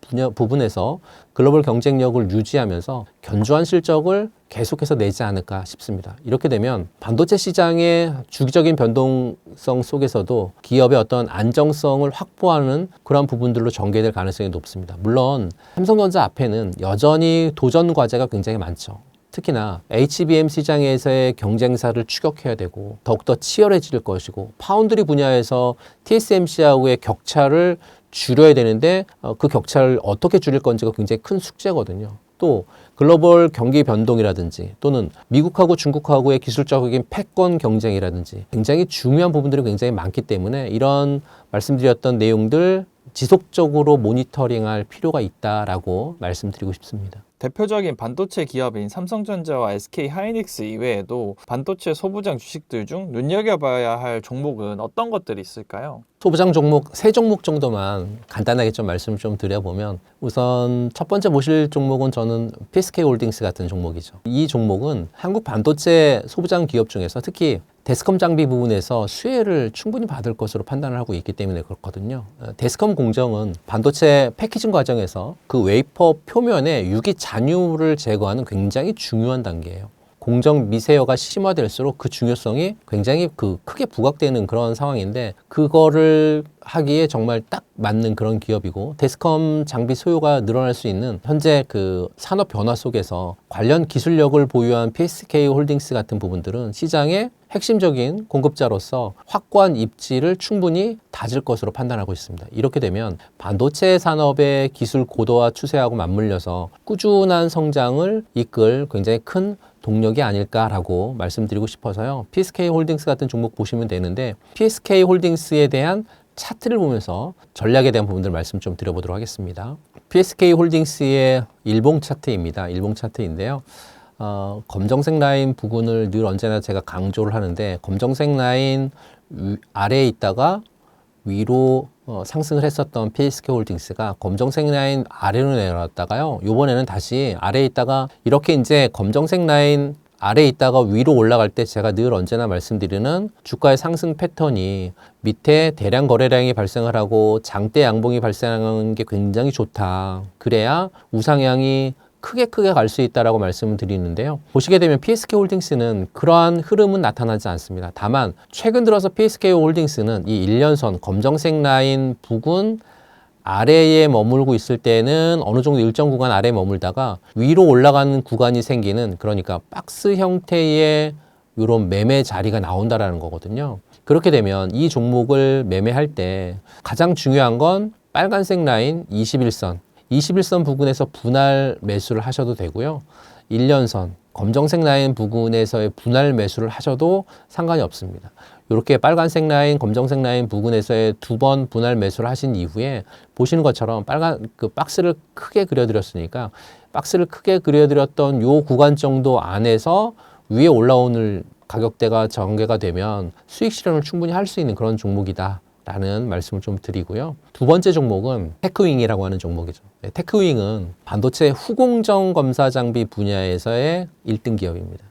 분야 부분에서 글로벌 경쟁력을 유지하면서 견조한 실적을 계속해서 내지 않을까 싶습니다. 이렇게 되면 반도체 시장의 주기적인 변동성 속에서도 기업의 어떤 안정성을 확보하는 그런 부분들로 전개될 가능성이 높습니다. 물론 삼성전자 앞에는 여전히 도전 과제가 굉장히 많죠. 특히나 HBM 시장에서의 경쟁사를 추격해야 되고 더욱더 치열해질 것이고, 파운드리 분야에서 TSMC하고의 격차를 줄여야 되는데 그 격차를 어떻게 줄일 건지가 굉장히 큰 숙제거든요. 또 글로벌 경기 변동이라든지 또는 미국하고 중국하고의 기술적인 패권 경쟁이라든지 굉장히 중요한 부분들이 굉장히 많기 때문에 이런 말씀드렸던 내용들 지속적으로 모니터링할 필요가 있다라고 말씀드리고 싶습니다. 대표적인 반도체 기업인 삼성전자와 SK하이닉스 이외에도 반도체 소부장 주식들 중 눈여겨봐야 할 종목은 어떤 것들이 있을까요? 소부장 종목 3종목 정도만 간단하게 좀 말씀을 좀 드려보면, 우선 첫 번째 보실 종목은 저는 PSK홀딩스 같은 종목이죠. 이 종목은 한국 반도체 소부장 기업 중에서 특히 데스컴 장비 부분에서 수혜를 충분히 받을 것으로 판단을 하고 있기 때문에 그렇거든요. 데스컴 공정은 반도체 패키징 과정에서 그 웨이퍼 표면에 유기 잔유를 제거하는 굉장히 중요한 단계예요. 공정 미세여가 심화될수록 그 중요성이 굉장히 크게 부각되는 그런 상황인데, 그거를 하기에 정말 딱 맞는 그런 기업이고, 데스컴 장비 소요가 늘어날 수 있는 현재 그 산업 변화 속에서 관련 기술력을 보유한 PSK 홀딩스 같은 부분들은 시장의 핵심적인 공급자로서 확고한 입지를 충분히 다질 것으로 판단하고 있습니다. 이렇게 되면 반도체 산업의 기술 고도화 추세하고 맞물려서 꾸준한 성장을 이끌 굉장히 큰 동력이 아닐까라고 말씀드리고 싶어서요. PSK 홀딩스 같은 종목 보시면 되는데 PSK 홀딩스에 대한 차트를 보면서 전략에 대한 부분들 말씀 좀 드려보도록 하겠습니다. PSK 홀딩스의 일봉 차트입니다. 일봉 차트인데요. 검정색 라인 부분을 늘 언제나 제가 강조를 하는데 검정색 라인 아래에 있다가 위로 상승을 했었던 PSK 홀딩스가 검정색 라인 아래로 내려왔다가요. 이번에는 다시 아래에 있다가 이렇게 이제 검정색 라인 아래에 있다가 위로 올라갈 때 제가 늘 언제나 말씀드리는 주가의 상승 패턴이 밑에 대량 거래량이 발생을 하고 장대 양봉이 발생하는 게 굉장히 좋다. 그래야 우상향이 크게 갈 수 있다라고 말씀을 드리는데요. 보시게 되면 PSK 홀딩스는 그러한 흐름은 나타나지 않습니다. 다만 최근 들어서 PSK 홀딩스는 이 1년선 검정색 라인 부근 아래에 머물고 있을 때는 어느 정도 일정 구간 아래에 머물다가 위로 올라가는 구간이 생기는 그러니까 박스 형태의 이런 매매 자리가 나온다라는 거거든요. 그렇게 되면 이 종목을 매매할 때 가장 중요한 건 빨간색 라인 21선 부근에서 분할 매수를 하셔도 되고요. 1년선 검정색 라인 부근에서의 분할 매수를 하셔도 상관이 없습니다. 이렇게 빨간색 라인, 검정색 라인 부근에서의 2번 분할 매수를 하신 이후에 보시는 것처럼 빨간 그 박스를 크게 그려드렸으니까 박스를 크게 그려드렸던 요 구간 정도 안에서 위에 올라오는 가격대가 전개가 되면 수익 실현을 충분히 할 수 있는 그런 종목이다. 라는 말씀을 좀 드리고요. 두 번째 종목은 테크윙이라고 하는 종목이죠. 테크윙은 반도체 후공정 검사 장비 분야에서의 1등 기업입니다.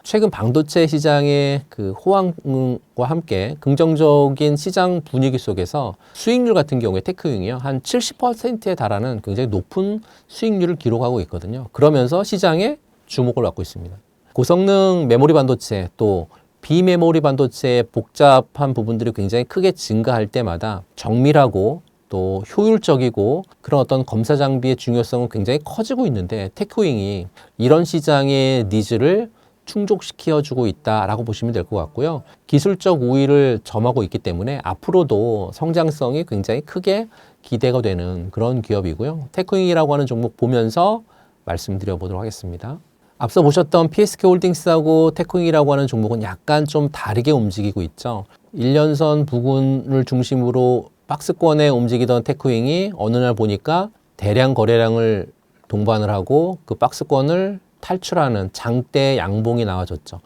최근 반도체 시장의 그 호황과 함께 긍정적인 시장 분위기 속에서 수익률 같은 경우에 테크윙이요. 한 70%에 달하는 굉장히 높은 수익률을 기록하고 있거든요. 그러면서 시장에 주목을 받고 있습니다. 고성능 메모리 반도체 또 비메모리 반도체의 복잡한 부분들이 굉장히 크게 증가할 때마다 정밀하고 또 효율적이고 그런 어떤 검사 장비의 중요성은 굉장히 커지고 있는데 테크윙이 이런 시장의 니즈를 충족시켜주고 있다라고 보시면 될 것 같고요. 기술적 우위를 점하고 있기 때문에 앞으로도 성장성이 굉장히 크게 기대가 되는 그런 기업이고요. 테크윙이라고 하는 종목 보면서 말씀드려 보도록 하겠습니다. 앞서 보셨던 PSK 홀딩스하고 테크윙이라고 하는 종목은 약간 좀 다르게 움직이고 있죠. 1년선 부근을 중심으로 박스권에 움직이던 테크윙이 어느 날 보니까 대량 거래량을 동반을 하고 그 박스권을 탈출하는 장대 양봉이 나와줬죠.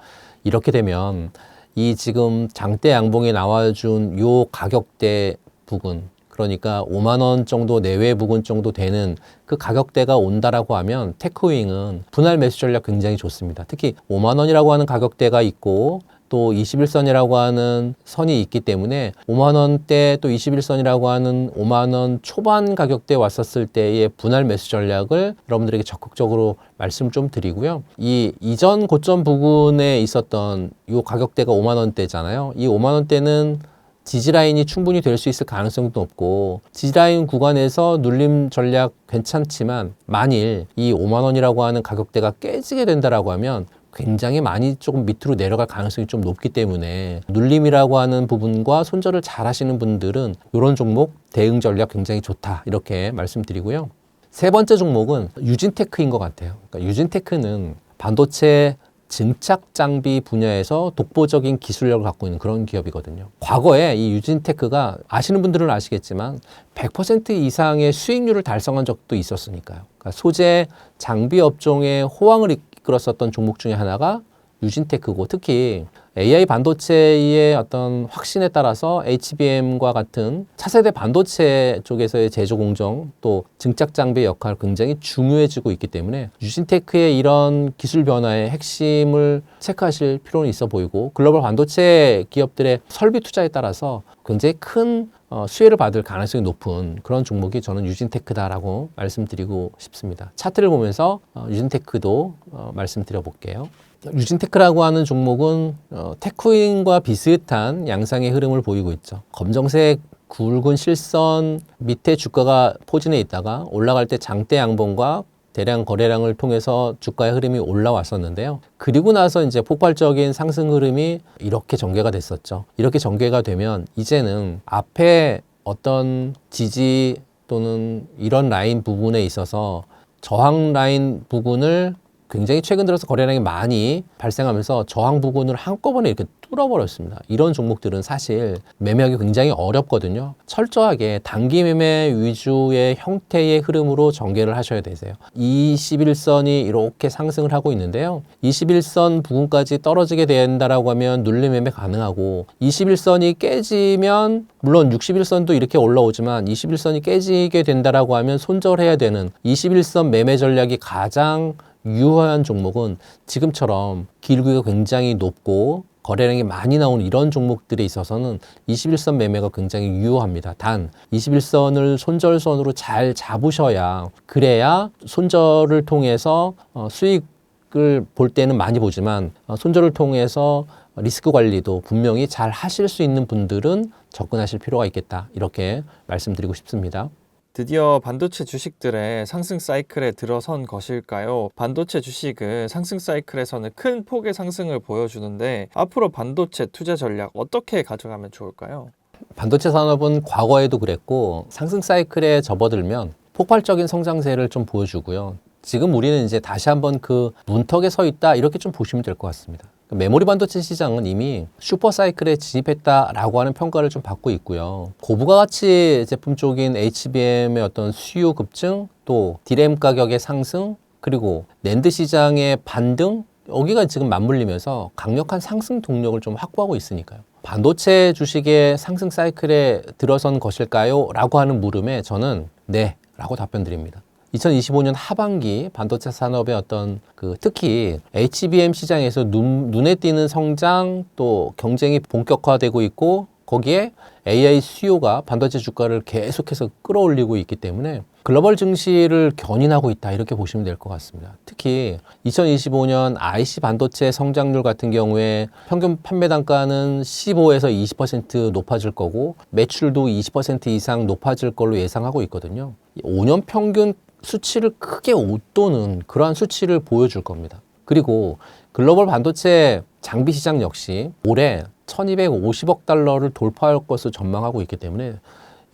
이렇게 되면 이 지금 장대 양봉이 나와준 요 가격대 부근 그러니까 5만 원 정도 내외 부근 정도 되는 그 가격대가 온다라고 하면 테크윙은 분할 매수 전략 굉장히 좋습니다. 특히 5만 원이라고 하는 가격대가 있고 또 21선이라고 하는 선이 있기 때문에 5만 원대 또 21선이라고 하는 5만 원 초반 가격대에 왔었을 때의 분할 매수 전략을 여러분들에게 적극적으로 말씀 좀 드리고요. 이 이전 고점 부근에 있었던 이 가격대가 5만 원대잖아요. 이 5만 원대는 지지라인이 충분히 될 수 있을 가능성도 높고 지지라인 구간에서 눌림 전략 괜찮지만 만일 이 5만 원이라고 하는 가격대가 깨지게 된다라고 하면 굉장히 많이 조금 밑으로 내려갈 가능성이 좀 높기 때문에 눌림이라고 하는 부분과 손절을 잘 하시는 분들은 이런 종목 대응 전략 굉장히 좋다 이렇게 말씀드리고요. 세 번째 종목은 유진테크인 것 같아요. 그러니까 유진테크는 반도체 증착 장비 분야에서 독보적인 기술력을 갖고 있는 그런 기업이거든요. 과거에 이 유진테크가 아시는 분들은 아시겠지만 100% 이상의 수익률을 달성한 적도 있었으니까요. 그러니까 소재 장비 업종의 호황을 이끌었었던 종목 중에 하나가 유진테크고 특히 AI 반도체의 어떤 확신에 따라서 HBM과 같은 차세대 반도체 쪽에서의 제조 공정 또 증착 장비의 역할 굉장히 중요해지고 있기 때문에 유진테크의 이런 기술 변화의 핵심을 체크하실 필요는 있어 보이고 글로벌 반도체 기업들의 설비 투자에 따라서 굉장히 큰 수혜를 받을 가능성이 높은 그런 종목이 저는 유진테크다라고 말씀드리고 싶습니다. 차트를 보면서 유진테크도 말씀드려 볼게요. 유진테크라고 하는 종목은 테크윙과 비슷한 양상의 흐름을 보이고 있죠. 검정색 굵은 실선 밑에 주가가 포진해 있다가 올라갈 때 장대 양봉과 대량 거래량을 통해서 주가의 흐름이 올라왔었는데요. 그리고 나서 이제 폭발적인 상승 흐름이 이렇게 전개가 됐었죠. 이렇게 전개가 되면 이제는 앞에 어떤 지지 또는 이런 라인 부분에 있어서 저항 라인 부분을 굉장히 최근 들어서 거래량이 많이 발생하면서 저항 부분을 한꺼번에 이렇게 뚫어버렸습니다. 이런 종목들은 사실 매매하기 굉장히 어렵거든요. 철저하게 단기 매매 위주의 형태의 흐름으로 전개를 하셔야 되세요. 21선이 이렇게 상승을 하고 있는데요. 21선 부분까지 떨어지게 된다라고 하면 눌림 매매 가능하고 21선이 깨지면 물론 61선도 이렇게 올라오지만 21선이 깨지게 된다라고 하면 손절해야 되는 21선 매매 전략이 가장 유효한 종목은 지금처럼 기울기가 굉장히 높고 거래량이 많이 나오는 이런 종목들에 있어서는 21선 매매가 굉장히 유효합니다. 단 21선을 손절선으로 잘 잡으셔야 그래야 손절을 통해서 수익을 볼 때는 많이 보지만 손절을 통해서 리스크 관리도 분명히 잘 하실 수 있는 분들은 접근하실 필요가 있겠다. 이렇게 말씀드리고 싶습니다. 드디어 반도체 주식들의 상승 사이클에 들어선 것일까요? 반도체 주식은 상승 사이클에서는 큰 폭의 상승을 보여주는데 앞으로 반도체 투자 전략 어떻게 가져가면 좋을까요? 반도체 산업은 과거에도 그랬고 상승 사이클에 접어들면 폭발적인 성장세를 좀 보여주고요. 지금 우리는 이제 다시 한번 그 문턱에 서 있다 이렇게 좀 보시면 될 것 같습니다. 메모리 반도체 시장은 이미 슈퍼 사이클에 진입했다라고 하는 평가를 좀 받고 있고요. 고부가 가치 제품 쪽인 HBM의 어떤 수요 급증, 또 DRAM 가격의 상승, 그리고 낸드 시장의 반등, 여기가 지금 맞물리면서 강력한 상승 동력을 좀 확보하고 있으니까요. 반도체 주식의 상승 사이클에 들어선 것일까요? 라고 하는 물음에 저는 네 라고 답변 드립니다. 2025년 하반기 반도체 산업의 어떤 특히 HBM 시장에서 눈에 띄는 성장 또 경쟁이 본격화되고 있고 거기에 AI 수요가 반도체 주가를 계속해서 끌어올리고 있기 때문에 글로벌 증시를 견인하고 있다 이렇게 보시면 될 것 같습니다. 특히 2025년 IC 반도체 성장률 같은 경우에 평균 판매 단가는 15에서 20% 높아질 거고 매출도 20% 이상 높아질 걸로 예상하고 있거든요. 5년 평균 수치를 크게 웃도는 그러한 수치를 보여줄 겁니다. 그리고 글로벌 반도체 장비 시장 역시 올해 1250억 달러를 돌파할 것을 전망하고 있기 때문에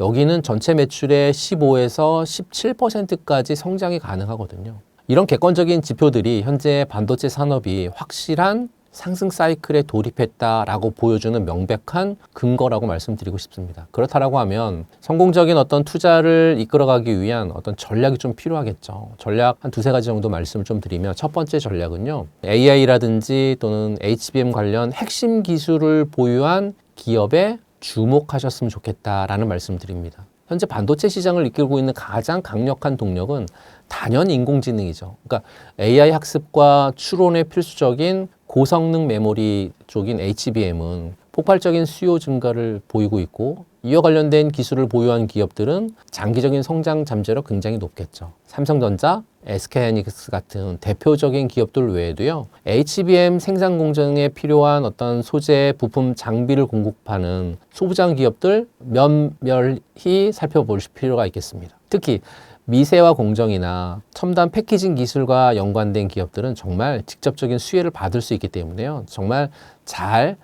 여기는 전체 매출의 15에서 17%까지 성장이 가능하거든요. 이런 객관적인 지표들이 현재 반도체 산업이 확실한 상승 사이클에 돌입했다라고 보여주는 명백한 근거라고 말씀드리고 싶습니다. 그렇다라고 하면 성공적인 어떤 투자를 이끌어가기 위한 어떤 전략이 좀 필요하겠죠. 전략 한 두세 가지 정도 말씀을 좀 드리면 첫 번째 전략은요. AI라든지 또는 HBM 관련 핵심 기술을 보유한 기업에 주목하셨으면 좋겠다라는 말씀 드립니다. 현재 반도체 시장을 이끌고 있는 가장 강력한 동력은 단연 인공지능이죠. 그러니까 AI 학습과 추론에 필수적인 고성능 메모리 쪽인 HBM은 폭발적인 수요 증가를 보이고 있고 이와 관련된 기술을 보유한 기업들은 장기적인 성장 잠재력 굉장히 높겠죠. 삼성전자, SK하이닉스 같은 대표적인 기업들 외에도요. HBM 생산 공정에 필요한 어떤 소재, 부품, 장비를 공급하는 소부장 기업들 면밀히 살펴볼 필요가 있겠습니다. 특히 미세화 공정이나 첨단 패키징 기술과 연관된 기업들은 정말 직접적인 수혜를 받을 수 있기 때문에요. 정말 잘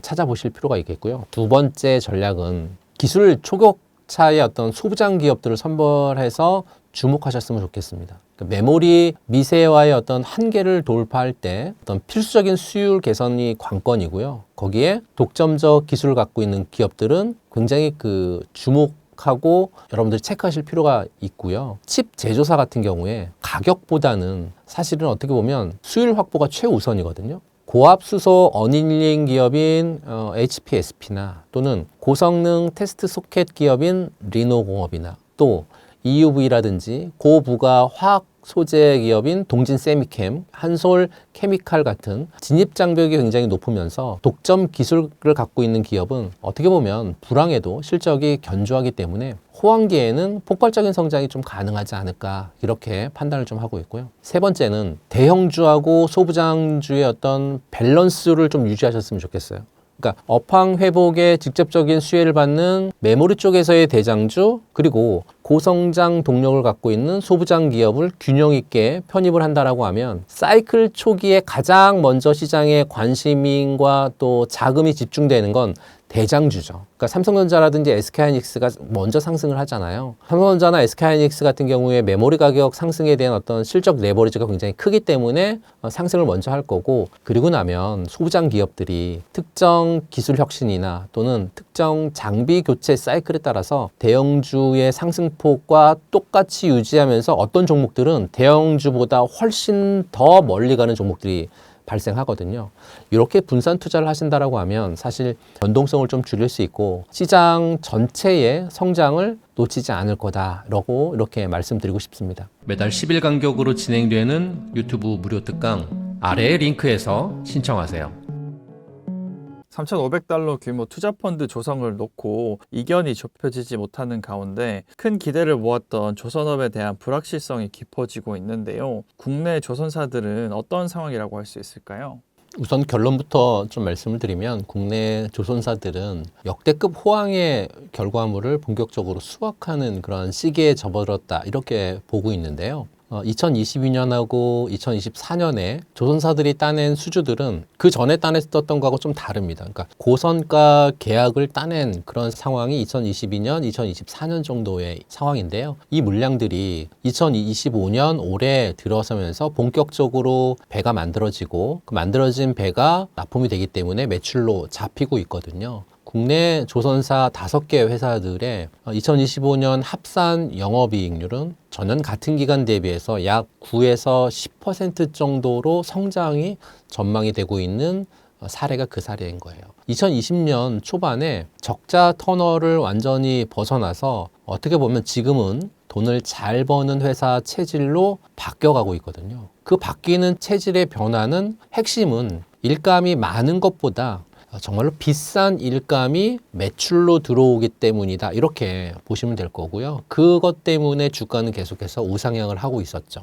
찾아보실 필요가 있겠고요. 두 번째 전략은 기술 초격차의 어떤 소부장 기업들을 선별해서 주목하셨으면 좋겠습니다. 메모리 미세화의 어떤 한계를 돌파할 때 어떤 필수적인 수율 개선이 관건이고요. 거기에 독점적 기술을 갖고 있는 기업들은 굉장히 주목하고 여러분들이 체크하실 필요가 있고요. 칩 제조사 같은 경우에 가격보다는 사실은 어떻게 보면 수율 확보가 최우선이거든요. 고압수소 어닐링 기업인 HPSP나 또는 고성능 테스트 소켓 기업인 리노공업이나 또 EUV라든지 고부가 화학 소재 기업인 동진 세미캠, 한솔 케미칼 같은 진입 장벽이 굉장히 높으면서 독점 기술을 갖고 있는 기업은 어떻게 보면 불황에도 실적이 견조하기 때문에 호황기에는 폭발적인 성장이 좀 가능하지 않을까 이렇게 판단을 좀 하고 있고요. 세 번째는 대형주하고 소부장주의 어떤 밸런스를 좀 유지하셨으면 좋겠어요. 그러니까 업황 회복에 직접적인 수혜를 받는 메모리 쪽에서의 대장주 그리고 고성장 동력을 갖고 있는 소부장 기업을 균형 있게 편입을 한다라고 하면 사이클 초기에 가장 먼저 시장에 관심과 또 자금이 집중되는 건 대장주죠. 그러니까 삼성전자라든지 SK하이닉스가 먼저 상승을 하잖아요. 삼성전자나 SK하이닉스 같은 경우에 메모리 가격 상승에 대한 어떤 실적 레버리지가 굉장히 크기 때문에 상승을 먼저 할 거고, 그리고 나면 소부장 기업들이 특정 기술 혁신이나 또는 특정 장비 교체 사이클에 따라서 대형주의 상승폭과 똑같이 유지하면서 어떤 종목들은 대형주보다 훨씬 더 멀리 가는 종목들이 발생하거든요. 이렇게 분산 투자를 하신다라고 하면 사실 변동성을 좀 줄일 수 있고 시장 전체의 성장을 놓치지 않을 거다라고 이렇게 말씀드리고 싶습니다. 매달 10일 간격으로 진행되는 유튜브 무료 특강 아래의 링크에서 신청하세요. 3,500달러 규모 투자펀드 조성을 놓고 이견이 좁혀지지 못하는 가운데 큰 기대를 모았던 조선업에 대한 불확실성이 깊어지고 있는데요. 국내 조선사들은 어떤 상황이라고 할 수 있을까요? 우선 결론부터 좀 말씀을 드리면 국내 조선사들은 역대급 호황의 결과물을 본격적으로 수확하는 그런 시기에 접어들었다 이렇게 보고 있는데요. 2022년하고 2024년에 조선사들이 따낸 수주들은 그 전에 따냈었던 거하고 좀 다릅니다. 그러니까 고선가 계약을 따낸 그런 상황이 2022년, 2024년 정도의 상황인데요. 이 물량들이 2025년 올해 들어서면서 본격적으로 배가 만들어지고 그 만들어진 배가 납품이 되기 때문에 매출로 잡히고 있거든요. 국내 조선사 5개 회사들의 2025년 합산 영업이익률은 전년 같은 기간 대비해서 약 9에서 10% 정도로 성장이 전망이 되고 있는 사례가 그 사례인 거예요. 2020년 초반에 적자 터널을 완전히 벗어나서 어떻게 보면 지금은 돈을 잘 버는 회사 체질로 바뀌어가고 있거든요. 그 바뀌는 체질의 변화는 핵심은 일감이 많은 것보다 정말로 비싼 일감이 매출로 들어오기 때문이다. 이렇게 보시면 될 거고요. 그것 때문에 주가는 계속해서 우상향을 하고 있었죠.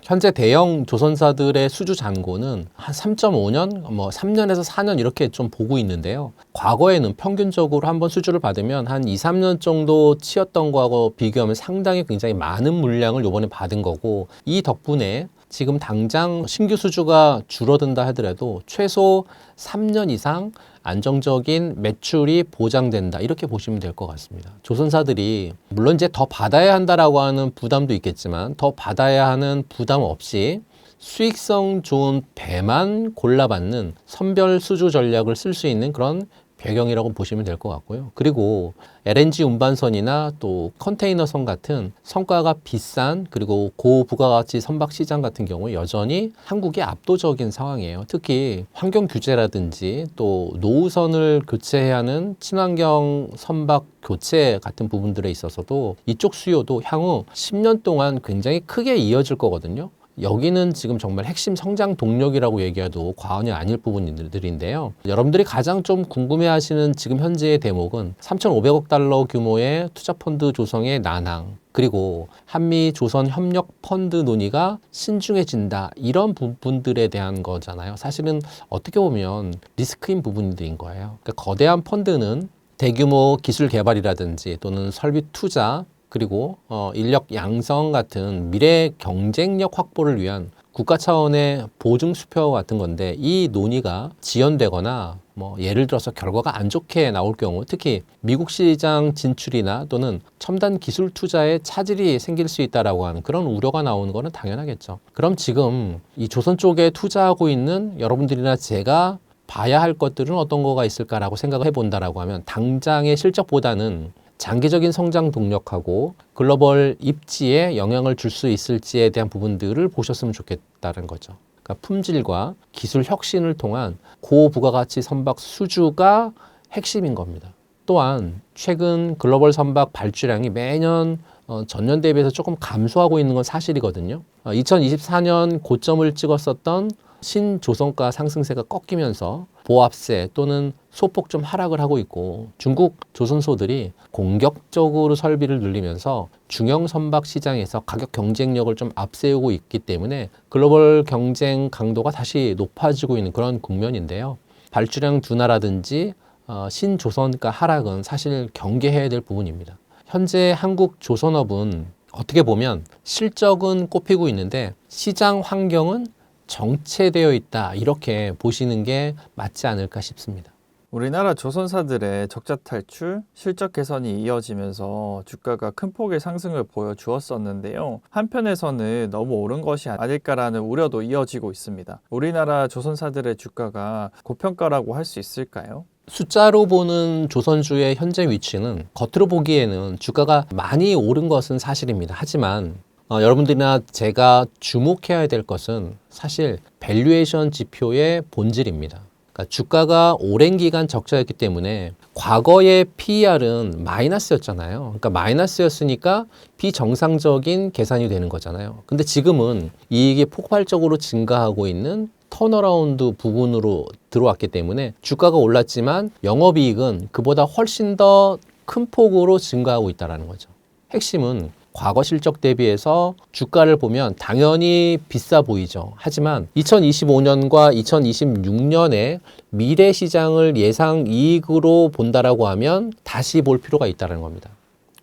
현재 대형 조선사들의 수주 잔고는 한 3.5년, 3년에서 4년 이렇게 좀 보고 있는데요. 과거에는 평균적으로 한번 수주를 받으면 한 2, 3년 정도 치였던 거하고 비교하면 상당히 굉장히 많은 물량을 이번에 받은 거고, 이 덕분에 지금 당장 신규 수주가 줄어든다 하더라도 최소 3년 이상 안정적인 매출이 보장된다 이렇게 보시면 될 것 같습니다. 조선사들이 물론 이제 더 받아야 한다라고 하는 부담도 있겠지만 더 받아야 하는 부담 없이 수익성 좋은 배만 골라받는 선별 수주 전략을 쓸 수 있는 그런 배경이라고 보시면 될 것 같고요. 그리고 LNG 운반선이나 또 컨테이너선 같은 성과가 비싼 그리고 고부가가치 선박 시장 같은 경우에 여전히 한국이 압도적인 상황이에요. 특히 환경 규제라든지 또 노후선을 교체해야 하는 친환경 선박 교체 같은 부분들에 있어서도 이쪽 수요도 향후 10년 동안 굉장히 크게 이어질 거거든요. 여기는 지금 정말 핵심 성장 동력이라고 얘기해도 과언이 아닐 부분들인데요. 여러분들이 가장 좀 궁금해하시는 지금 현재의 대목은 3,500억 달러 규모의 투자펀드 조성의 난항, 그리고 한미 조선 협력 펀드 논의가 신중해진다, 이런 부분들에 대한 거잖아요. 사실은 어떻게 보면 리스크인 부분들인 거예요. 그러니까 거대한 펀드는 대규모 기술 개발이라든지 또는 설비 투자, 그리고 인력 양성 같은 미래 경쟁력 확보를 위한 국가 차원의 보증 수표 같은 건데, 이 논의가 지연되거나 예를 들어서 결과가 안 좋게 나올 경우, 특히 미국 시장 진출이나 또는 첨단 기술 투자에 차질이 생길 수 있다라고 하는 그런 우려가 나오는 거는 당연하겠죠. 그럼 지금 이 조선 쪽에 투자하고 있는 여러분들이나 제가 봐야 할 것들은 어떤 거가 있을까라고 생각을 해본다라고 하면, 당장의 실적보다는 장기적인 성장 동력하고 글로벌 입지에 영향을 줄 수 있을지에 대한 부분들을 보셨으면 좋겠다는 거죠. 그러니까 품질과 기술 혁신을 통한 고부가가치 선박 수주가 핵심인 겁니다. 또한 최근 글로벌 선박 발주량이 매년 전년 대비해서 조금 감소하고 있는 건 사실이거든요. 2024년 고점을 찍었었던 신조선가 상승세가 꺾이면서 보합세 또는 소폭 좀 하락을 하고 있고, 중국 조선소들이 공격적으로 설비를 늘리면서 중형 선박 시장에서 가격 경쟁력을 좀 앞세우고 있기 때문에 글로벌 경쟁 강도가 다시 높아지고 있는 그런 국면인데요. 발주량 둔화라든지 신조선가 하락은 사실 경계해야 될 부분입니다. 현재 한국 조선업은 어떻게 보면 실적은 꼽히고 있는데 시장 환경은 정체되어 있다, 이렇게 보시는 게 맞지 않을까 싶습니다. 우리나라 조선사들의 적자 탈출, 실적 개선이 이어지면서 주가가 큰 폭의 상승을 보여주었었는데요. 한편에서는 너무 오른 것이 아닐까라는 우려도 이어지고 있습니다. 우리나라 조선사들의 주가가 고평가라고 할 수 있을까요? 숫자로 보는 조선주의 현재 위치는 겉으로 보기에는 주가가 많이 오른 것은 사실입니다. 하지만 여러분들이나 제가 주목해야 될 것은 사실 밸류에이션 지표의 본질입니다. 그러니까 주가가 오랜 기간 적자였기 때문에 과거의 PER은 마이너스였잖아요. 그러니까 마이너스였으니까 비정상적인 계산이 되는 거잖아요. 근데 지금은 이익이 폭발적으로 증가하고 있는 턴어라운드 부분으로 들어왔기 때문에 주가가 올랐지만 영업이익은 그보다 훨씬 더 큰 폭으로 증가하고 있다는 거죠. 핵심은 과거 실적 대비해서 주가를 보면 당연히 비싸 보이죠. 하지만 2025년과 2026년에 미래 시장을 예상 이익으로 본다라고 하면 다시 볼 필요가 있다는 겁니다.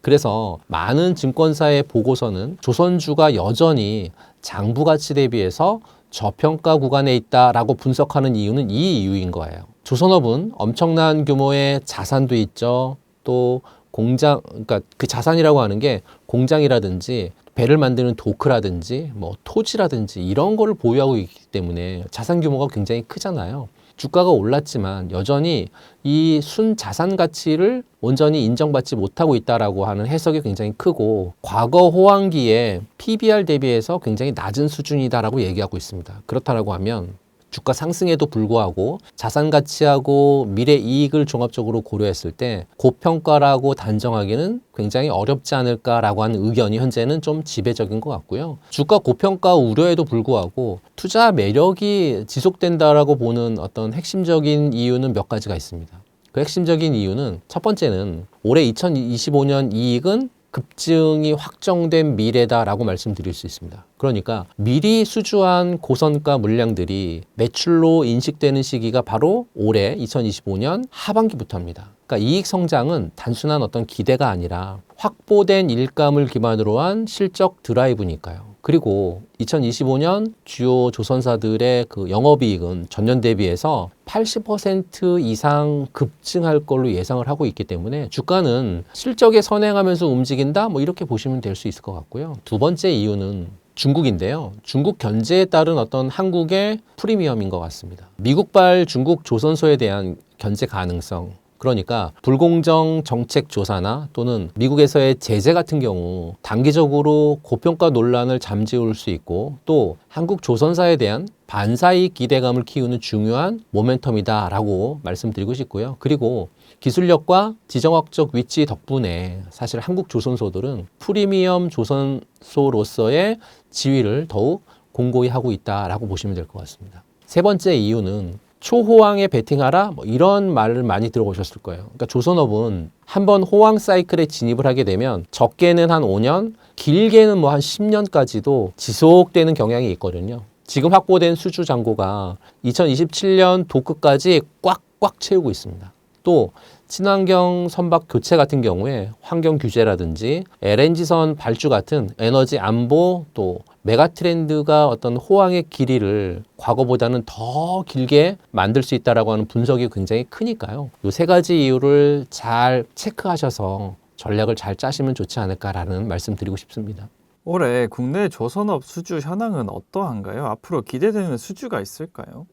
그래서 많은 증권사의 보고서는 조선주가 여전히 장부 가치 대비해서 저평가 구간에 있다라고 분석하는 이유는 이 이유인 거예요. 조선업은 엄청난 규모의 자산도 있죠. 또 공장, 그러니까 그 자산이라고 하는 게 공장이라든지 배를 만드는 도크라든지 뭐 토지라든지 이런 거를 보유하고 있기 때문에 자산 규모가 굉장히 크잖아요. 주가가 올랐지만 여전히 이 순자산 가치를 온전히 인정받지 못하고 있다라고 하는 해석이 굉장히 크고, 과거 호황기에 PBR 대비해서 굉장히 낮은 수준이다라고 얘기하고 있습니다. 그렇다라고 하면 주가 상승에도 불구하고 자산 가치하고 미래 이익을 종합적으로 고려했을 때 고평가라고 단정하기는 굉장히 어렵지 않을까라고 하는 의견이 현재는 좀 지배적인 것 같고요. 주가 고평가 우려에도 불구하고 투자 매력이 지속된다라고 보는 어떤 핵심적인 이유는 몇 가지가 있습니다. 그 핵심적인 이유는 첫 번째는 올해 2025년 이익은 급증이 확정된 미래다라고 말씀드릴 수 있습니다. 그러니까 미리 수주한 고선가 물량들이 매출로 인식되는 시기가 바로 올해 2025년 하반기부터입니다. 그러니까 이익 성장은 단순한 어떤 기대가 아니라 확보된 일감을 기반으로 한 실적 드라이브니까요. 그리고 2025년 주요 조선사들의 그 영업이익은 전년 대비해서 80% 이상 급증할 걸로 예상을 하고 있기 때문에 주가는 실적에 선행하면서 움직인다, 뭐 이렇게 보시면 될 수 있을 것 같고요. 두 번째 이유는 중국인데요. 중국 견제에 따른 어떤 한국의 프리미엄인 것 같습니다. 미국발 중국 조선소에 대한 견제 가능성, 그러니까 불공정 정책 조사나 또는 미국에서의 제재 같은 경우 단기적으로 고평가 논란을 잠재울 수 있고, 또 한국 조선사에 대한 반사이익 기대감을 키우는 중요한 모멘텀이다라고 말씀드리고 싶고요. 그리고 기술력과 지정학적 위치 덕분에 사실 한국 조선소들은 프리미엄 조선소로서의 지위를 더욱 공고히 하고 있다라고 보시면 될 것 같습니다. 세 번째 이유는 초호황에 베팅하라, 뭐 이런 말을 많이 들어보셨을 거예요. 그러니까 조선업은 한번 호황 사이클에 진입을 하게 되면 적게는 한 5년, 길게는 뭐 한 10년까지도 지속되는 경향이 있거든요. 지금 확보된 수주 잔고가 2027년 도크까지 꽉꽉 채우고 있습니다. 또 친환경 선박 교체 같은 경우에 환경 규제라든지 LNG선 발주 같은 에너지 안보, 또 메가 트렌드가 어떤 호황의 길이를 과거보다는 더 길게 만들 수 있다라고 하는 분석이 굉장히 크니까요. 이 세 가지 이유를 잘 체크하셔서 전략을 잘 짜시면 좋지 않을까라는 말씀 드리고 싶습니다. 올해 국내 조선업 수주 현황은 어떠한가요? 앞으로 기대되는 수주가 있을까요?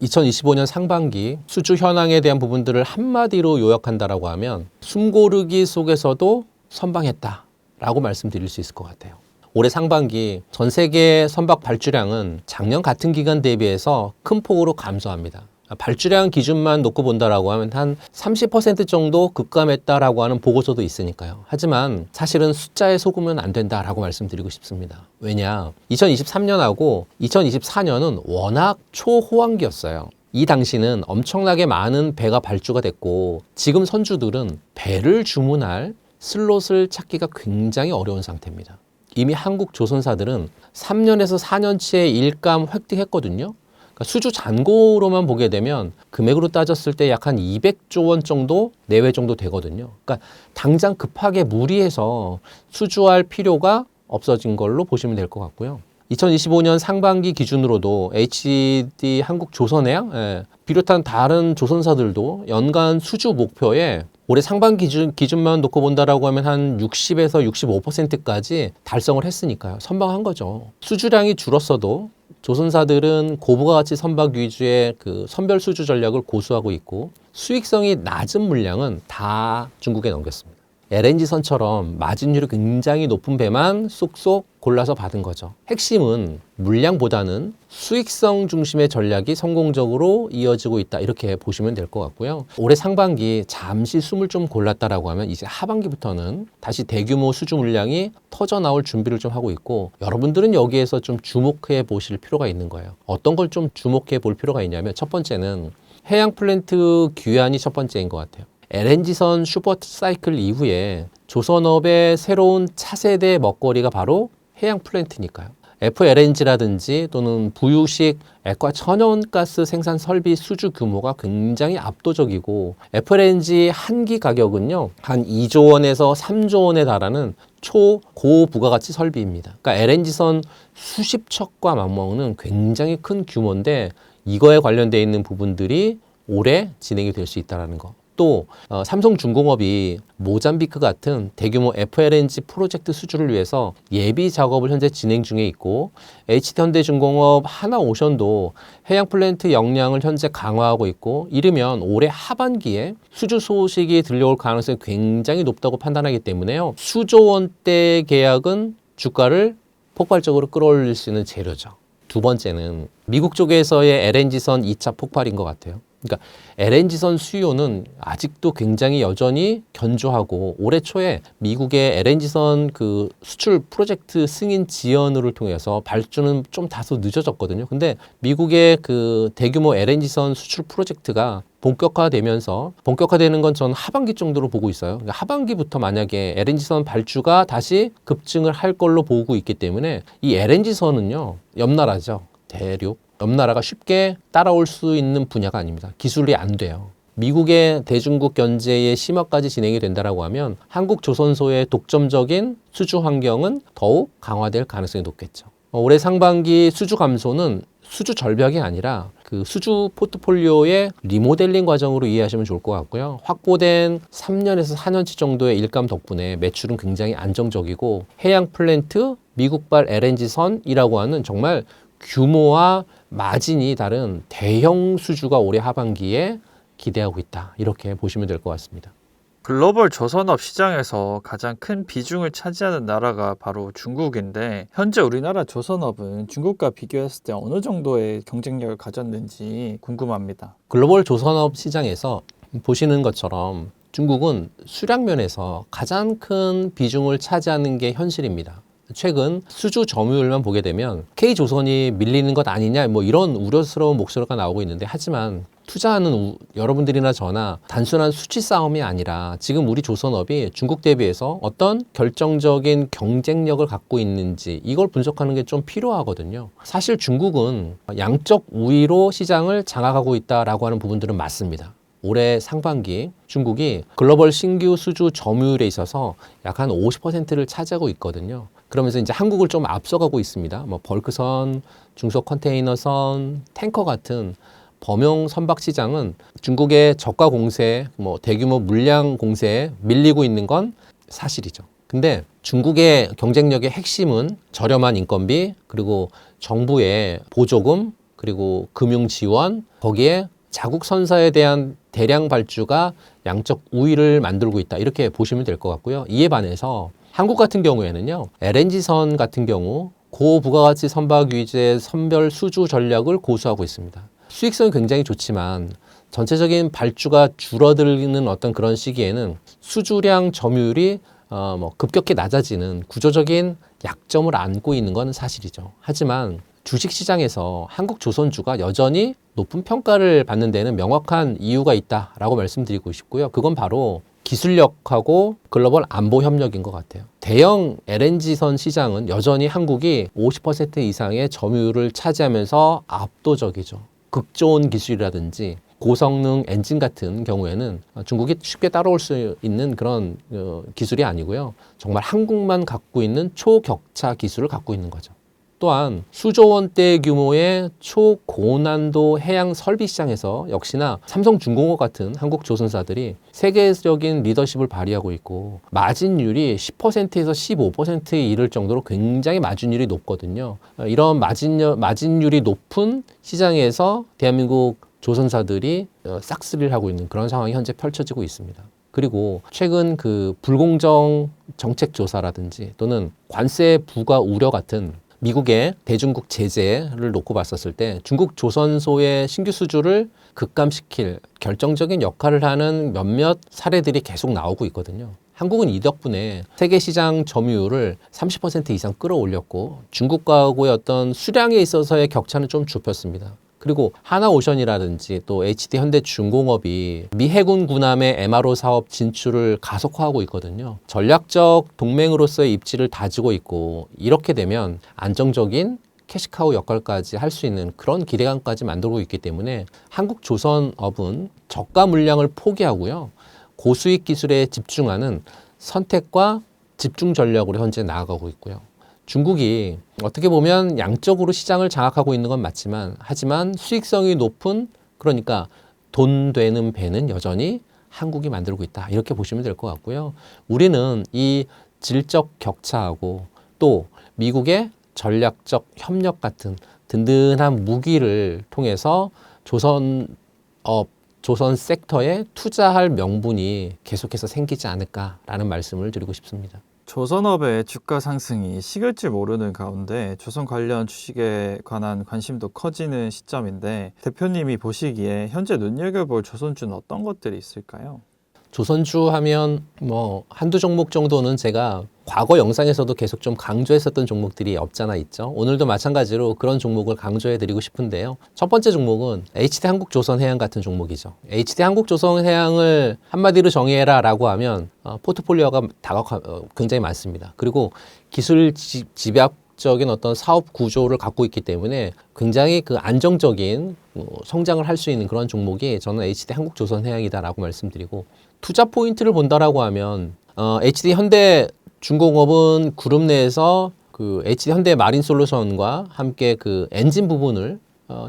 2025년 상반기 수주 현황에 대한 부분들을 한마디로 요약한다라고 하면 숨고르기 속에서도 선방했다라고 말씀드릴 수 있을 것 같아요. 올해 상반기 전 세계 선박 발주량은 작년 같은 기간 대비해서 큰 폭으로 감소합니다. 발주량 기준만 놓고 본다라고 하면 한 30% 정도 급감했다라고 하는 보고서도 있으니까요. 하지만 사실은 숫자에 속으면 안 된다라고 말씀드리고 싶습니다. 왜냐? 2023년하고 2024년은 워낙 초호황기였어요. 이 당시는 엄청나게 많은 배가 발주가 됐고, 지금 선주들은 배를 주문할 슬롯을 찾기가 굉장히 어려운 상태입니다. 이미 한국 조선사들은 3년에서 4년치의 일감 획득했거든요. 그러니까 수주 잔고로만 보게 되면 금액으로 따졌을 때 약 한 200조 원 정도 내외 정도 되거든요. 그러니까 당장 급하게 무리해서 수주할 필요가 없어진 걸로 보시면 될 것 같고요. 2025년 상반기 기준으로도 HD 한국조선해양 비롯한 다른 조선사들도 연간 수주 목표에 올해 상반기 기준만 놓고 본다라고 하면 한 60에서 65%까지 달성을 했으니까요. 선방한 거죠. 수주량이 줄었어도 조선사들은 고부가 가치 선박 위주의 그 선별 수주 전략을 고수하고 있고 수익성이 낮은 물량은 다 중국에 넘겼습니다. LNG선처럼 마진율이 굉장히 높은 배만 쏙쏙 골라서 받은 거죠. 핵심은 물량보다는 수익성 중심의 전략이 성공적으로 이어지고 있다. 이렇게 보시면 될 것 같고요. 올해 상반기 잠시 숨을 좀 골랐다라고 하면 이제 하반기부터는 다시 대규모 수주 물량이 터져 나올 준비를 좀 하고 있고 여러분들은 여기에서 좀 주목해 보실 필요가 있는 거예요. 어떤 걸 좀 주목해 볼 필요가 있냐면 첫 번째는 해양 플랜트 귀환이 첫 번째인 것 같아요. LNG선 슈퍼사이클 이후에 조선업의 새로운 차세대 먹거리가 바로 해양 플랜트니까요. FLNG라든지 또는 부유식 액화 천연가스 생산 설비 수주 규모가 굉장히 압도적이고 FLNG 한 기 가격은요 한 2조 원에서 3조 원에 달하는 초고 부가가치 설비입니다. 그러니까 LNG선 수십 척과 맞먹는 굉장히 큰 규모인데 이거에 관련되어 있는 부분들이 올해 진행이 될 수 있다는 거. 또 삼성중공업이 모잠비크 같은 대규모 FLNG 프로젝트 수주를 위해서 예비 작업을 현재 진행 중에 있고 HD현대중공업 하나오션도 해양 플랜트 역량을 현재 강화하고 있고 이르면 올해 하반기에 수주 소식이 들려올 가능성이 굉장히 높다고 판단하기 때문에요. 수조 원대 계약은 주가를 폭발적으로 끌어올릴 수 있는 재료죠. 두 번째는 미국 쪽에서의 LNG선 2차 폭발인 것 같아요. 그러니까 LNG선 수요는 아직도 굉장히 여전히 견조하고 올해 초에 미국의 LNG선 그 수출 프로젝트 승인 지연을 통해서 발주는 좀 다소 늦어졌거든요. 근데 미국의 그 대규모 LNG선 수출 프로젝트가 본격화되는 건 저는 하반기 정도로 보고 있어요. 그러니까 하반기부터 만약에 LNG선 발주가 다시 급증을 할 걸로 보고 있기 때문에 이 LNG선은요, 옆나라죠. 대륙. 옆나라가 쉽게 따라올 수 있는 분야가 아닙니다. 기술이 안 돼요. 미국의 대중국 견제의 심화까지 진행이 된다라고 하면 한국 조선소의 독점적인 수주 환경은 더욱 강화될 가능성이 높겠죠. 올해 상반기 수주 감소는 수주 절벽이 아니라 그 수주 포트폴리오의 리모델링 과정으로 이해하시면 좋을 것 같고요. 확보된 3년에서 4년치 정도의 일감 덕분에 매출은 굉장히 안정적이고 해양 플랜트, 미국발 LNG선이라고 하는 정말 규모와 마진이 다른 대형 수주가 올해 하반기에 기대하고 있다. 이렇게 보시면 될 것 같습니다. 글로벌 조선업 시장에서 가장 큰 비중을 차지하는 나라가 바로 중국인데 현재 우리나라 조선업은 중국과 비교했을 때 어느 정도의 경쟁력을 가졌는지 궁금합니다. 글로벌 조선업 시장에서 보시는 것처럼 중국은 수량 면에서 가장 큰 비중을 차지하는 게 현실입니다. 최근 수주 점유율만 보게 되면 K조선이 밀리는 것 아니냐 뭐 이런 우려스러운 목소리가 나오고 있는데 하지만 투자하는 여러분들이나 저나 단순한 수치 싸움이 아니라 지금 우리 조선업이 중국 대비해서 어떤 결정적인 경쟁력을 갖고 있는지 이걸 분석하는 게 좀 필요하거든요. 사실 중국은 양적 우위로 시장을 장악하고 있다라고 하는 부분들은 맞습니다. 올해 상반기 중국이 글로벌 신규 수주 점유율에 있어서 약 한 50%를 차지하고 있거든요. 그러면서 이제 한국을 좀 앞서가고 있습니다. 뭐 벌크선, 중소 컨테이너선, 탱커 같은 범용 선박 시장은 중국의 저가 공세, 뭐 대규모 물량 공세에 밀리고 있는 건 사실이죠. 근데 중국의 경쟁력의 핵심은 저렴한 인건비, 그리고 정부의 보조금, 그리고 금융 지원, 거기에 자국 선사에 대한 대량 발주가 양적 우위를 만들고 있다. 이렇게 보시면 될 것 같고요. 이에 반해서 한국 같은 경우에는요, LNG선 같은 경우 고부가가치 선박 위주의 선별 수주 전략을 고수하고 있습니다. 수익성이 굉장히 좋지만 전체적인 발주가 줄어들는 어떤 그런 시기에는 수주량 점유율이 급격히 낮아지는 구조적인 약점을 안고 있는 건 사실이죠. 하지만 주식시장에서 한국조선주가 여전히 높은 평가를 받는 데는 명확한 이유가 있다라고 말씀드리고 싶고요. 그건 바로 기술력하고 글로벌 안보 협력인 것 같아요. 대형 LNG선 시장은 여전히 한국이 50% 이상의 점유율을 차지하면서 압도적이죠. 극좋은 기술이라든지 고성능 엔진 같은 경우에는 중국이 쉽게 따라올 수 있는 그런 기술이 아니고요. 정말 한국만 갖고 있는 초격차 기술을 갖고 있는 거죠. 또한 수조 원대 규모의 초고난도 해양 설비 시장에서 역시나 삼성중공업 같은 한국 조선사들이 세계적인 리더십을 발휘하고 있고 마진율이 10%에서 15%에 이를 정도로 굉장히 마진율이 높거든요. 이런 마진율이 높은 시장에서 대한민국 조선사들이 싹쓸이를 하고 있는 그런 상황이 현재 펼쳐지고 있습니다. 그리고 최근 그 불공정 정책 조사라든지 또는 관세 부과 우려 같은 미국의 대중국 제재를 놓고 봤었을 때 중국 조선소의 신규 수주를 급감시킬 결정적인 역할을 하는 몇몇 사례들이 계속 나오고 있거든요. 한국은 이 덕분에 세계 시장 점유율을 30% 이상 끌어올렸고 중국과의 어떤 수량에 있어서의 격차는 좀 좁혔습니다. 그리고 하나오션이라든지 또 HD현대중공업이 미 해군 군함의 MRO 사업 진출을 가속화하고 있거든요. 전략적 동맹으로서의 입지를 다지고 있고 이렇게 되면 안정적인 캐시카우 역할까지 할 수 있는 그런 기대감까지 만들고 있기 때문에 한국 조선업은 저가 물량을 포기하고요. 고수익 기술에 집중하는 선택과 집중 전략으로 현재 나아가고 있고요. 중국이 어떻게 보면 양적으로 시장을 장악하고 있는 건 맞지만 하지만 수익성이 높은 그러니까 돈 되는 배는 여전히 한국이 만들고 있다. 이렇게 보시면 될 것 같고요. 우리는 이 질적 격차하고 또 미국의 전략적 협력 같은 든든한 무기를 통해서 조선 섹터에 투자할 명분이 계속해서 생기지 않을까라는 말씀을 드리고 싶습니다. 조선업의 주가 상승이 식을 줄 모르는 가운데 조선 관련 주식에 관한 관심도 커지는 시점인데 대표님이 보시기에 현재 눈여겨볼 조선주는 어떤 것들이 있을까요? 조선주 하면 뭐 한두 종목 정도는 제가 과거 영상에서도 계속 좀 강조했었던 종목들이 없잖아 있죠. 오늘도 마찬가지로 그런 종목을 강조해 드리고 싶은데요. 첫 번째 종목은 HD 한국조선해양 같은 종목이죠. HD 한국조선해양을 한마디로 정의해라 라고 하면 포트폴리오가 굉장히 많습니다. 그리고 기술 집약적인 어떤 사업 구조를 갖고 있기 때문에 굉장히 그 안정적인 성장을 할 수 있는 그런 종목이 저는 HD 한국조선해양이다라고 말씀드리고 투자 포인트를 본다라고 하면 HD 현대중공업은 그룹 내에서 그 HD 현대 마린솔루션과 함께 그 엔진 부분을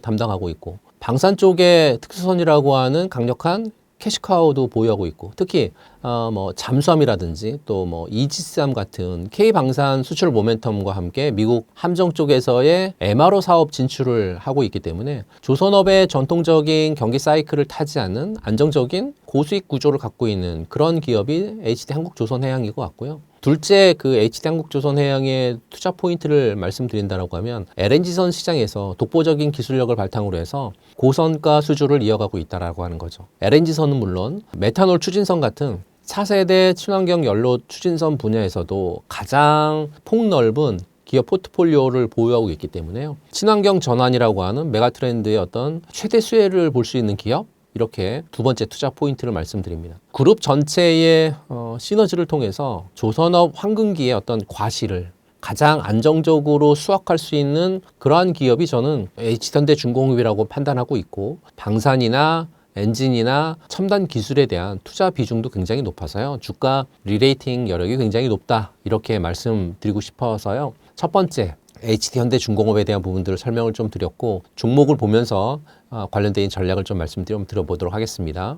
담당하고 있고 방산 쪽의 특수선이라고 하는 강력한 캐시카우도 보유하고 있고 특히 뭐 잠수함이라든지 또 뭐 이지스함 같은 K방산 수출 모멘텀과 함께 미국 함정 쪽에서의 MRO 사업 진출을 하고 있기 때문에 조선업의 전통적인 경기 사이클을 타지 않는 안정적인 고수익 구조를 갖고 있는 그런 기업이 HD 한국조선해양인 것 같고요. 둘째 그 HD 한국조선해양의 투자 포인트를 말씀드린다라고 하면 LNG선 시장에서 독보적인 기술력을 바탕으로 해서 고선가 수주를 이어가고 있다라고 하는 거죠. LNG선은 물론 메탄올 추진선 같은 4세대 친환경 연료 추진선 분야에서도 가장 폭넓은 기업 포트폴리오를 보유하고 있기 때문에요. 친환경 전환이라고 하는 메가트렌드의 어떤 최대 수혜를 볼 수 있는 기업 이렇게 두 번째 투자 포인트를 말씀드립니다. 그룹 전체의 시너지를 통해서 조선업 황금기의 어떤 과실을 가장 안정적으로 수확할 수 있는 그러한 기업이 저는 HD현대중공업이라고 판단하고 있고 방산이나 엔진이나 첨단 기술에 대한 투자 비중도 굉장히 높아서요. 주가 리레이팅 여력이 굉장히 높다. 이렇게 말씀드리고 싶어서요. 첫 번째, HD현대중공업에 대한 부분들을 설명을 좀 드렸고 종목을 보면서 관련된 전략을 좀 말씀드려보도록 하겠습니다.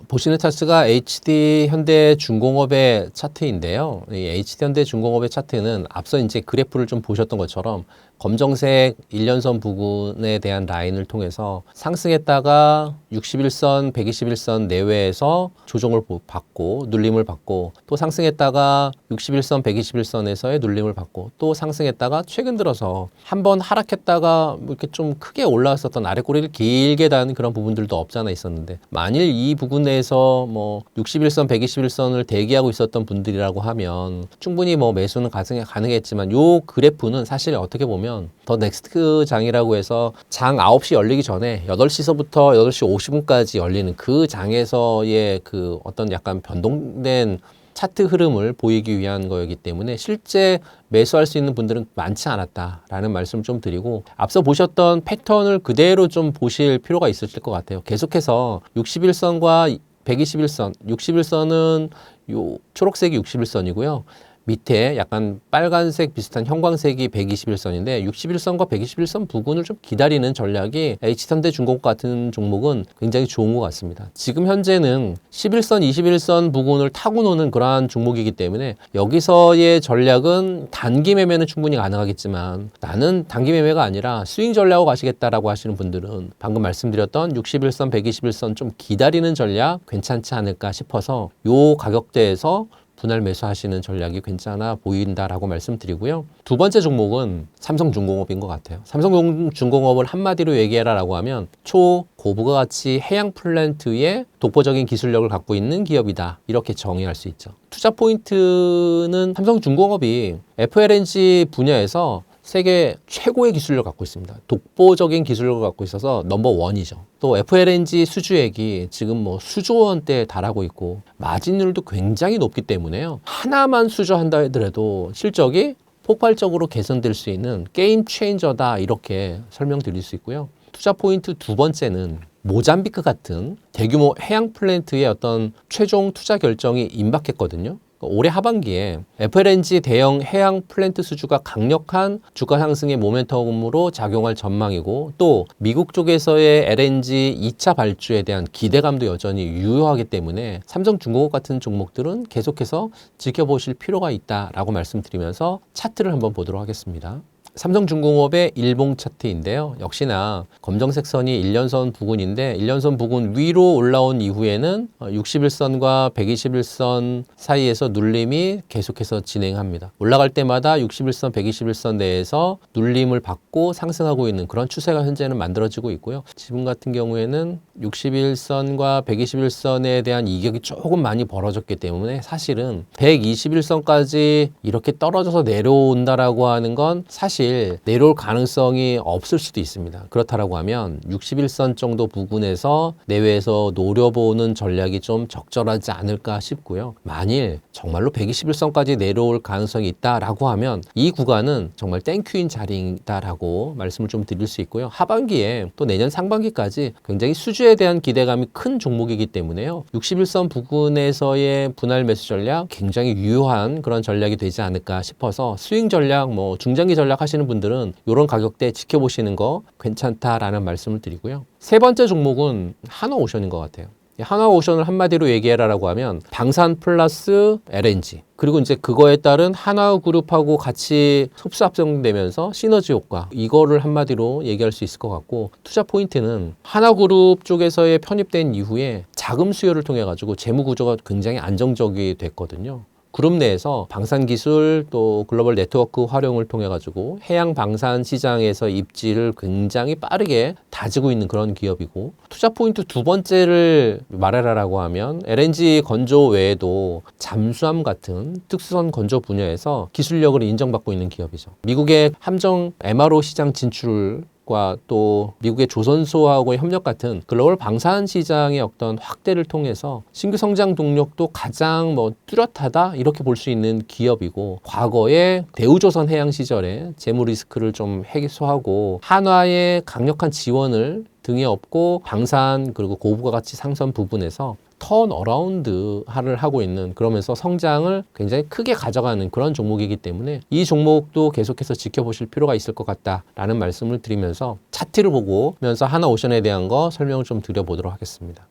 보시는 차트가 HD현대중공업의 차트인데요. 이 HD현대중공업의 차트는 앞서 이제 그래프를 좀 보셨던 것처럼 검정색 1년선 부근에 대한 라인을 통해서 상승했다가 61선, 121선 내외에서 조정을 받고 눌림을 받고 또 상승했다가 61선, 121선에서의 눌림을 받고 또 상승했다가 최근 들어서 한번 하락했다가 이렇게 좀 크게 올라왔었던 아래 꼬리를 길게 단 그런 부분들도 없잖아 있었는데 만일 이 부분 내에서 뭐 61선, 121선을 대기하고 있었던 분들이라고 하면 충분히 뭐 매수는 가능했지만 요 그래프는 사실 어떻게 보면 더 넥스트 장이라고 해서 장 9시 열리기 전에 8시서부터 8시 50분까지 열리는 그 장에서의 그 어떤 약간 변동된 차트 흐름을 보이기 위한 거였기 때문에 실제 매수할 수 있는 분들은 많지 않았다라는 말씀을 좀 드리고, 앞서 보셨던 패턴을 그대로 좀 보실 필요가 있으실 것 같아요. 계속해서 61선과 121선, 61선은 요 초록색이 61선이고요. 밑에 약간 빨간색 비슷한 형광색이 121선인데 61선과 121선 부근을 좀 기다리는 전략이 H선대중공업 같은 종목은 굉장히 좋은 것 같습니다. 지금 현재는 11선, 21선 부근을 타고 노는 그러한 종목이기 때문에 여기서의 전략은 단기 매매는 충분히 가능하겠지만, 나는 단기 매매가 아니라 스윙 전략으로 가시겠다라고 하시는 분들은 방금 말씀드렸던 61선, 121선 좀 기다리는 전략 괜찮지 않을까 싶어서 요 가격대에서 분할 매수하시는 전략이 괜찮아 보인다라고 말씀드리고요. 두 번째 종목은 삼성중공업인 것 같아요. 삼성중공업을 한마디로 얘기해라라고 하면 초고부가 가치 해양 플랜트의 독보적인 기술력을 갖고 있는 기업이다, 이렇게 정의할 수 있죠. 투자 포인트는 삼성중공업이 FLNG 분야에서 세계 최고의 기술력을 갖고 있습니다. 독보적인 기술력을 갖고 있어서 넘버원이죠. 또 FLNG 수주액이 지금 뭐 수조 원대에 달하고 있고 마진율도 굉장히 높기 때문에요. 하나만 수주한다 하더라도 실적이 폭발적으로 개선될 수 있는 게임 체인저다, 이렇게 설명드릴 수 있고요. 투자 포인트 두 번째는 모잠비크 같은 대규모 해양 플랜트의 어떤 최종 투자 결정이 임박했거든요. 올해 하반기에 FLNG 대형 해양 플랜트 수주가 강력한 주가 상승의 모멘텀으로 작용할 전망이고, 또 미국 쪽에서의 LNG 2차 발주에 대한 기대감도 여전히 유효하기 때문에 삼성중공업 같은 종목들은 계속해서 지켜보실 필요가 있다라고 말씀드리면서 차트를 한번 보도록 하겠습니다. 삼성중공업의 일봉 차트인데요. 역시나 검정색 선이 1년선 부근인데 1년선 부근 위로 올라온 이후에는 61선과 121선 사이에서 눌림이 계속해서 진행합니다. 올라갈 때마다 61선, 121선 내에서 눌림을 받고 상승하고 있는 그런 추세가 현재는 만들어지고 있고요. 지금 같은 경우에는 61선과 121선에 대한 이격이 조금 많이 벌어졌기 때문에 사실은 121선까지 이렇게 떨어져서 내려온다라고 하는 건 사실 내려올 가능성이 없을 수도 있습니다. 그렇다라고 하면 61선 정도 부근에서 내외에서 노려보는 전략이 좀 적절하지 않을까 싶고요. 만일 정말로 121선까지 내려올 가능성이 있다라고 하면 이 구간은 정말 땡큐인 자리다라고 말씀을 좀 드릴 수 있고요. 하반기에 또 내년 상반기까지 굉장히 수주에 대한 기대감이 큰 종목이기 때문에요. 61선 부근에서의 분할 매수 전략 굉장히 유효한 그런 전략이 되지 않을까 싶어서 스윙 전략, 뭐 중장기 전략 하시는 분들은 이런 가격대 지켜보시는 거 괜찮다라는 말씀을 드리고요. 세 번째 종목은 한화오션인 것 같아요. 한화오션을 한마디로 얘기해라라고 하면 방산 플러스 LNG, 그리고 이제 그거에 따른 한화그룹하고 같이 흡수합성되면서 시너지 효과, 이거를 한마디로 얘기할 수 있을 것 같고, 투자 포인트는 한화그룹 쪽에서의 편입된 이후에 자금 수요를 통해 가지고 재무 구조가 굉장히 안정적이 됐거든요. 그룹 내에서 방산 기술 또 글로벌 네트워크 활용을 통해 가지고 해양 방산 시장에서 입지를 굉장히 빠르게 다지고 있는 그런 기업이고, 투자 포인트 두 번째를 말해라라고 하면 LNG 건조 외에도 잠수함 같은 특수선 건조 분야에서 기술력을 인정받고 있는 기업이죠. 미국의 함정 MRO 시장 진출 과 또 미국의 조선소하고의 협력 같은 글로벌 방산 시장의 어떤 확대를 통해서 신규 성장 동력도 가장 뚜렷하다, 이렇게 볼 수 있는 기업이고, 과거에 대우조선 해양 시절에 재무 리스크를 좀 해소하고 한화의 강력한 지원을 등에 업고 방산 그리고 고부가 가치 상선 부분에서 턴 어라운드를 하고 있는, 그러면서 성장을 굉장히 크게 가져가는 그런 종목이기 때문에 이 종목도 계속해서 지켜보실 필요가 있을 것 같다라는 말씀을 드리면서 차트를 보고면서 한화오션에 대한 거 설명을 좀 드려보도록 하겠습니다.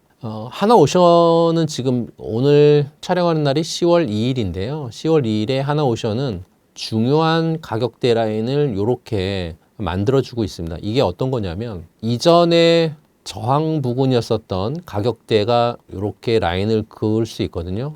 한화오션은 지금 오늘 촬영하는 날이 10월 2일인데요. 10월 2일에 한화오션은 중요한 가격대 라인을 이렇게 만들어주고 있습니다. 이게 어떤 거냐면 이전에 저항 부근이었었던 가격대가 이렇게 라인을 그을 수 있거든요.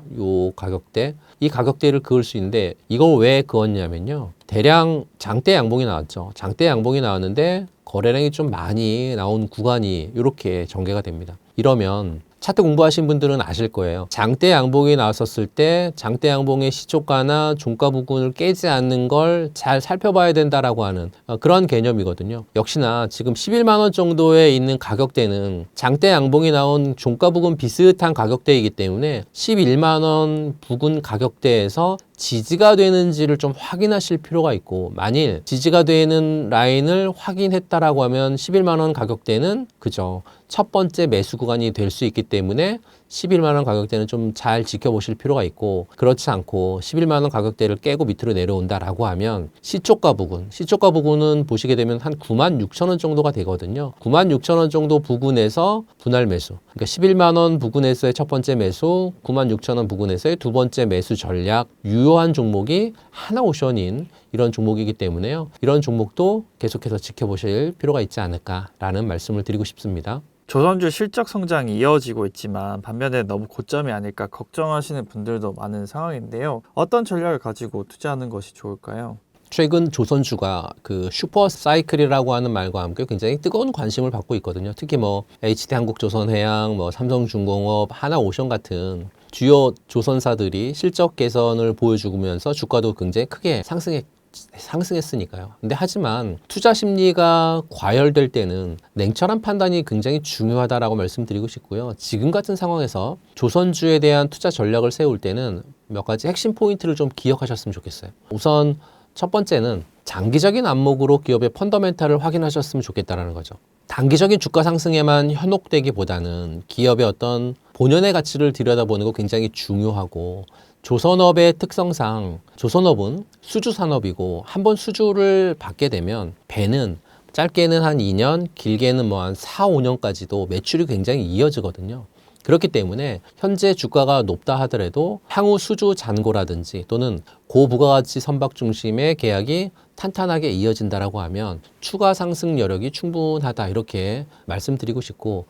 이 가격대를 그을 수 있는데 이걸 왜 그었냐면요. 대량 장대 양봉이 나왔죠. 장대 양봉이 나왔는데 거래량이 좀 많이 나온 구간이 이렇게 전개가 됩니다. 이러면 차트 공부하신 분들은 아실 거예요. 장대 양봉이 나왔었을 때 장대 양봉의 시초가나 종가 부근을 깨지 않는 걸 잘 살펴봐야 된다라고 하는 그런 개념이거든요. 역시나 지금 11만 원 정도에 있는 가격대는 장대 양봉이 나온 종가 부근 비슷한 가격대이기 때문에 11만 원 부근 가격대에서 지지가 되는지를 좀 확인하실 필요가 있고, 만일 지지가 되는 라인을 확인했다라고 하면 11만 원 가격대는 그죠, 첫 번째 매수 구간이 될 수 있기 때문에 11만 원 가격대는 좀 잘 지켜보실 필요가 있고, 그렇지 않고 11만 원 가격대를 깨고 밑으로 내려온다라고 하면 시초가 부근은 보시게 되면 한 9만 6천 원 정도가 되거든요. 9만 6천 원 정도 부근에서 분할 매수, 그러니까 11만 원 부근에서의 첫 번째 매수, 9만 6천 원 부근에서의 두 번째 매수 전략, 유효한 종목이 하나오션인 이런 종목이기 때문에요. 이런 종목도 계속해서 지켜보실 필요가 있지 않을까라는 말씀을 드리고 싶습니다. 조선주 실적 성장이 이어지고 있지만 반면에 너무 고점이 아닐까 걱정하시는 분들도 많은 상황인데요. 어떤 전략을 가지고 투자하는 것이 좋을까요? 최근 조선주가 그 슈퍼 사이클이라고 하는 말과 함께 굉장히 뜨거운 관심을 받고 있거든요. 특히 뭐 HD한국조선해양, 뭐 삼성중공업, 하나오션 같은 주요 조선사들이 실적 개선을 보여주면서 주가도 굉장히 크게 상승했으니까요. 근데 하지만 투자 심리가 과열될 때는 냉철한 판단이 굉장히 중요하다라고 말씀드리고 싶고요. 지금 같은 상황에서 조선주에 대한 투자 전략을 세울 때는 몇 가지 핵심 포인트를 좀 기억하셨으면 좋겠어요. 우선 첫 번째는 장기적인 안목으로 기업의 펀더멘탈을 확인하셨으면 좋겠다라는 거죠. 단기적인 주가 상승에만 현혹되기보다는 기업의 어떤 본연의 가치를 들여다보는 거 굉장히 중요하고, 조선업의 특성상 조선업은 수주 산업이고, 한번 수주를 받게 되면 배는 짧게는 한 2년, 길게는 뭐 한 4, 5년까지도 매출이 굉장히 이어지거든요. 그렇기 때문에 현재 주가가 높다 하더라도 향후 수주 잔고라든지 또는 고부가가치 선박 중심의 계약이 탄탄하게 이어진다라고 하면 추가 상승 여력이 충분하다, 이렇게 말씀드리고 싶고,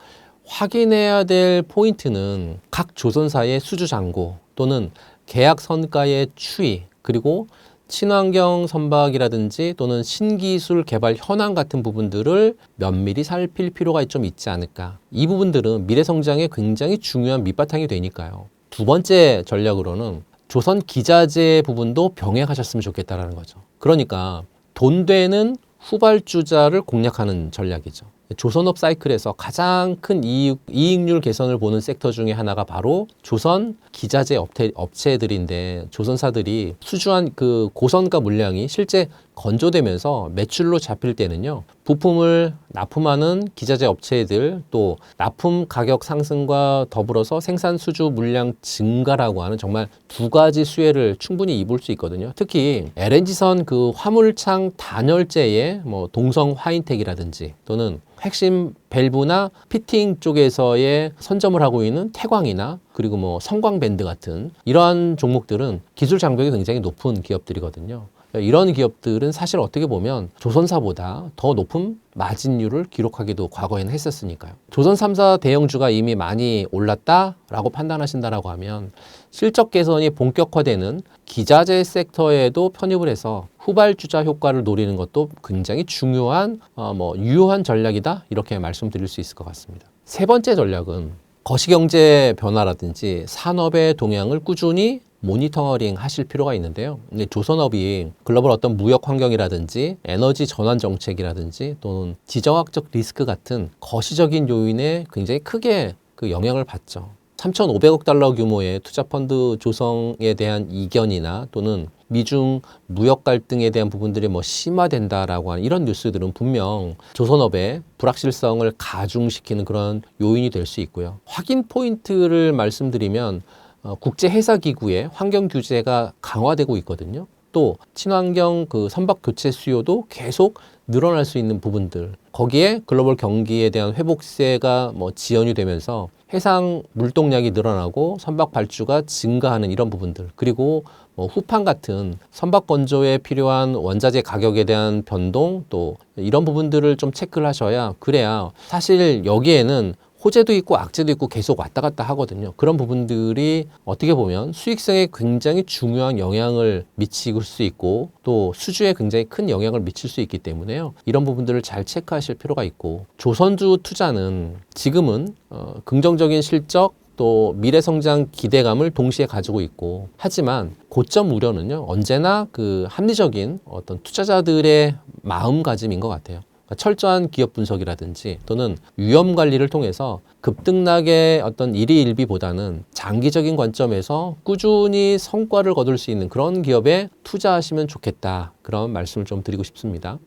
확인해야 될 포인트는 각 조선사의 수주 잔고 또는 계약 선가의 추이, 그리고 친환경 선박이라든지 또는 신기술 개발 현황 같은 부분들을 면밀히 살필 필요가 좀 있지 않을까. 이 부분들은 미래 성장에 굉장히 중요한 밑바탕이 되니까요. 두 번째 전략으로는 조선 기자재 부분도 병행하셨으면 좋겠다라는 거죠. 그러니까 돈 되는 후발주자를 공략하는 전략이죠. 조선업 사이클에서 가장 큰 이익률 개선을 보는 섹터 중에 하나가 바로 조선 기자재 업체들인데, 조선사들이 수주한 그 고선가 물량이 실제 건조되면서 매출로 잡힐 때는요, 부품을 납품하는 기자재 업체들, 또 납품 가격 상승과 더불어서 생산 수주 물량 증가라고 하는 정말 두 가지 수혜를 충분히 입을 수 있거든요. 특히 LNG선 그 화물창 단열재의 뭐 동성 화인텍이라든지 또는 핵심 밸브나 피팅 쪽에서의 선점을 하고 있는 태광이나 그리고 뭐 성광밴드 같은 이러한 종목들은 기술 장벽이 굉장히 높은 기업들이거든요. 이런 기업들은 사실 어떻게 보면 조선사보다 더 높은 마진율을 기록하기도 과거에는 했었으니까요. 조선 3사 대형주가 이미 많이 올랐다라고 판단하신다라고 하면 실적 개선이 본격화되는 기자재 섹터에도 편입을 해서 후발주자 효과를 노리는 것도 굉장히 중요한 유효한 전략이다, 이렇게 말씀드릴 수 있을 것 같습니다. 세 번째 전략은 거시경제 변화라든지 산업의 동향을 꾸준히 모니터링 하실 필요가 있는데요. 근데 조선업이 글로벌 어떤 무역 환경이라든지 에너지 전환 정책이라든지 또는 지정학적 리스크 같은 거시적인 요인에 굉장히 크게 그 영향을 받죠. 3,500억 달러 규모의 투자 펀드 조성에 대한 이견이나 또는 미중 무역 갈등에 대한 부분들이 뭐 심화된다라고 하는 이런 뉴스들은 분명 조선업의 불확실성을 가중시키는 그런 요인이 될 수 있고요. 확인 포인트를 말씀드리면 국제해사기구의 환경 규제가 강화되고 있거든요. 또 친환경 그 선박 교체 수요도 계속 늘어날 수 있는 부분들, 거기에 글로벌 경기에 대한 회복세가 지연이 되면서 해상 물동량이 늘어나고 선박 발주가 증가하는 이런 부분들, 그리고 후판 같은 선박 건조에 필요한 원자재 가격에 대한 변동, 또 이런 부분들을 좀 체크를 하셔야, 그래야 사실 여기에는 호재도 있고 악재도 있고 계속 왔다 갔다 하거든요. 그런 부분들이 어떻게 보면 수익성에 굉장히 중요한 영향을 미칠 수 있고 또 수주에 굉장히 큰 영향을 미칠 수 있기 때문에요. 이런 부분들을 잘 체크하실 필요가 있고 조선주 투자는 지금은 긍정적인 실적 또 미래 성장 기대감을 동시에 가지고 있고 하지만 고점 우려는요 언제나 그 합리적인 어떤 투자자들의 마음가짐인 것 같아요. 철저한 기업 분석이라든지 또는 위험 관리를 통해서 급등락의 어떤 일희일비보다는 장기적인 관점에서 꾸준히 성과를 거둘 수 있는 그런 기업에 투자하시면 좋겠다. 그런 말씀을 좀 드리고 싶습니다.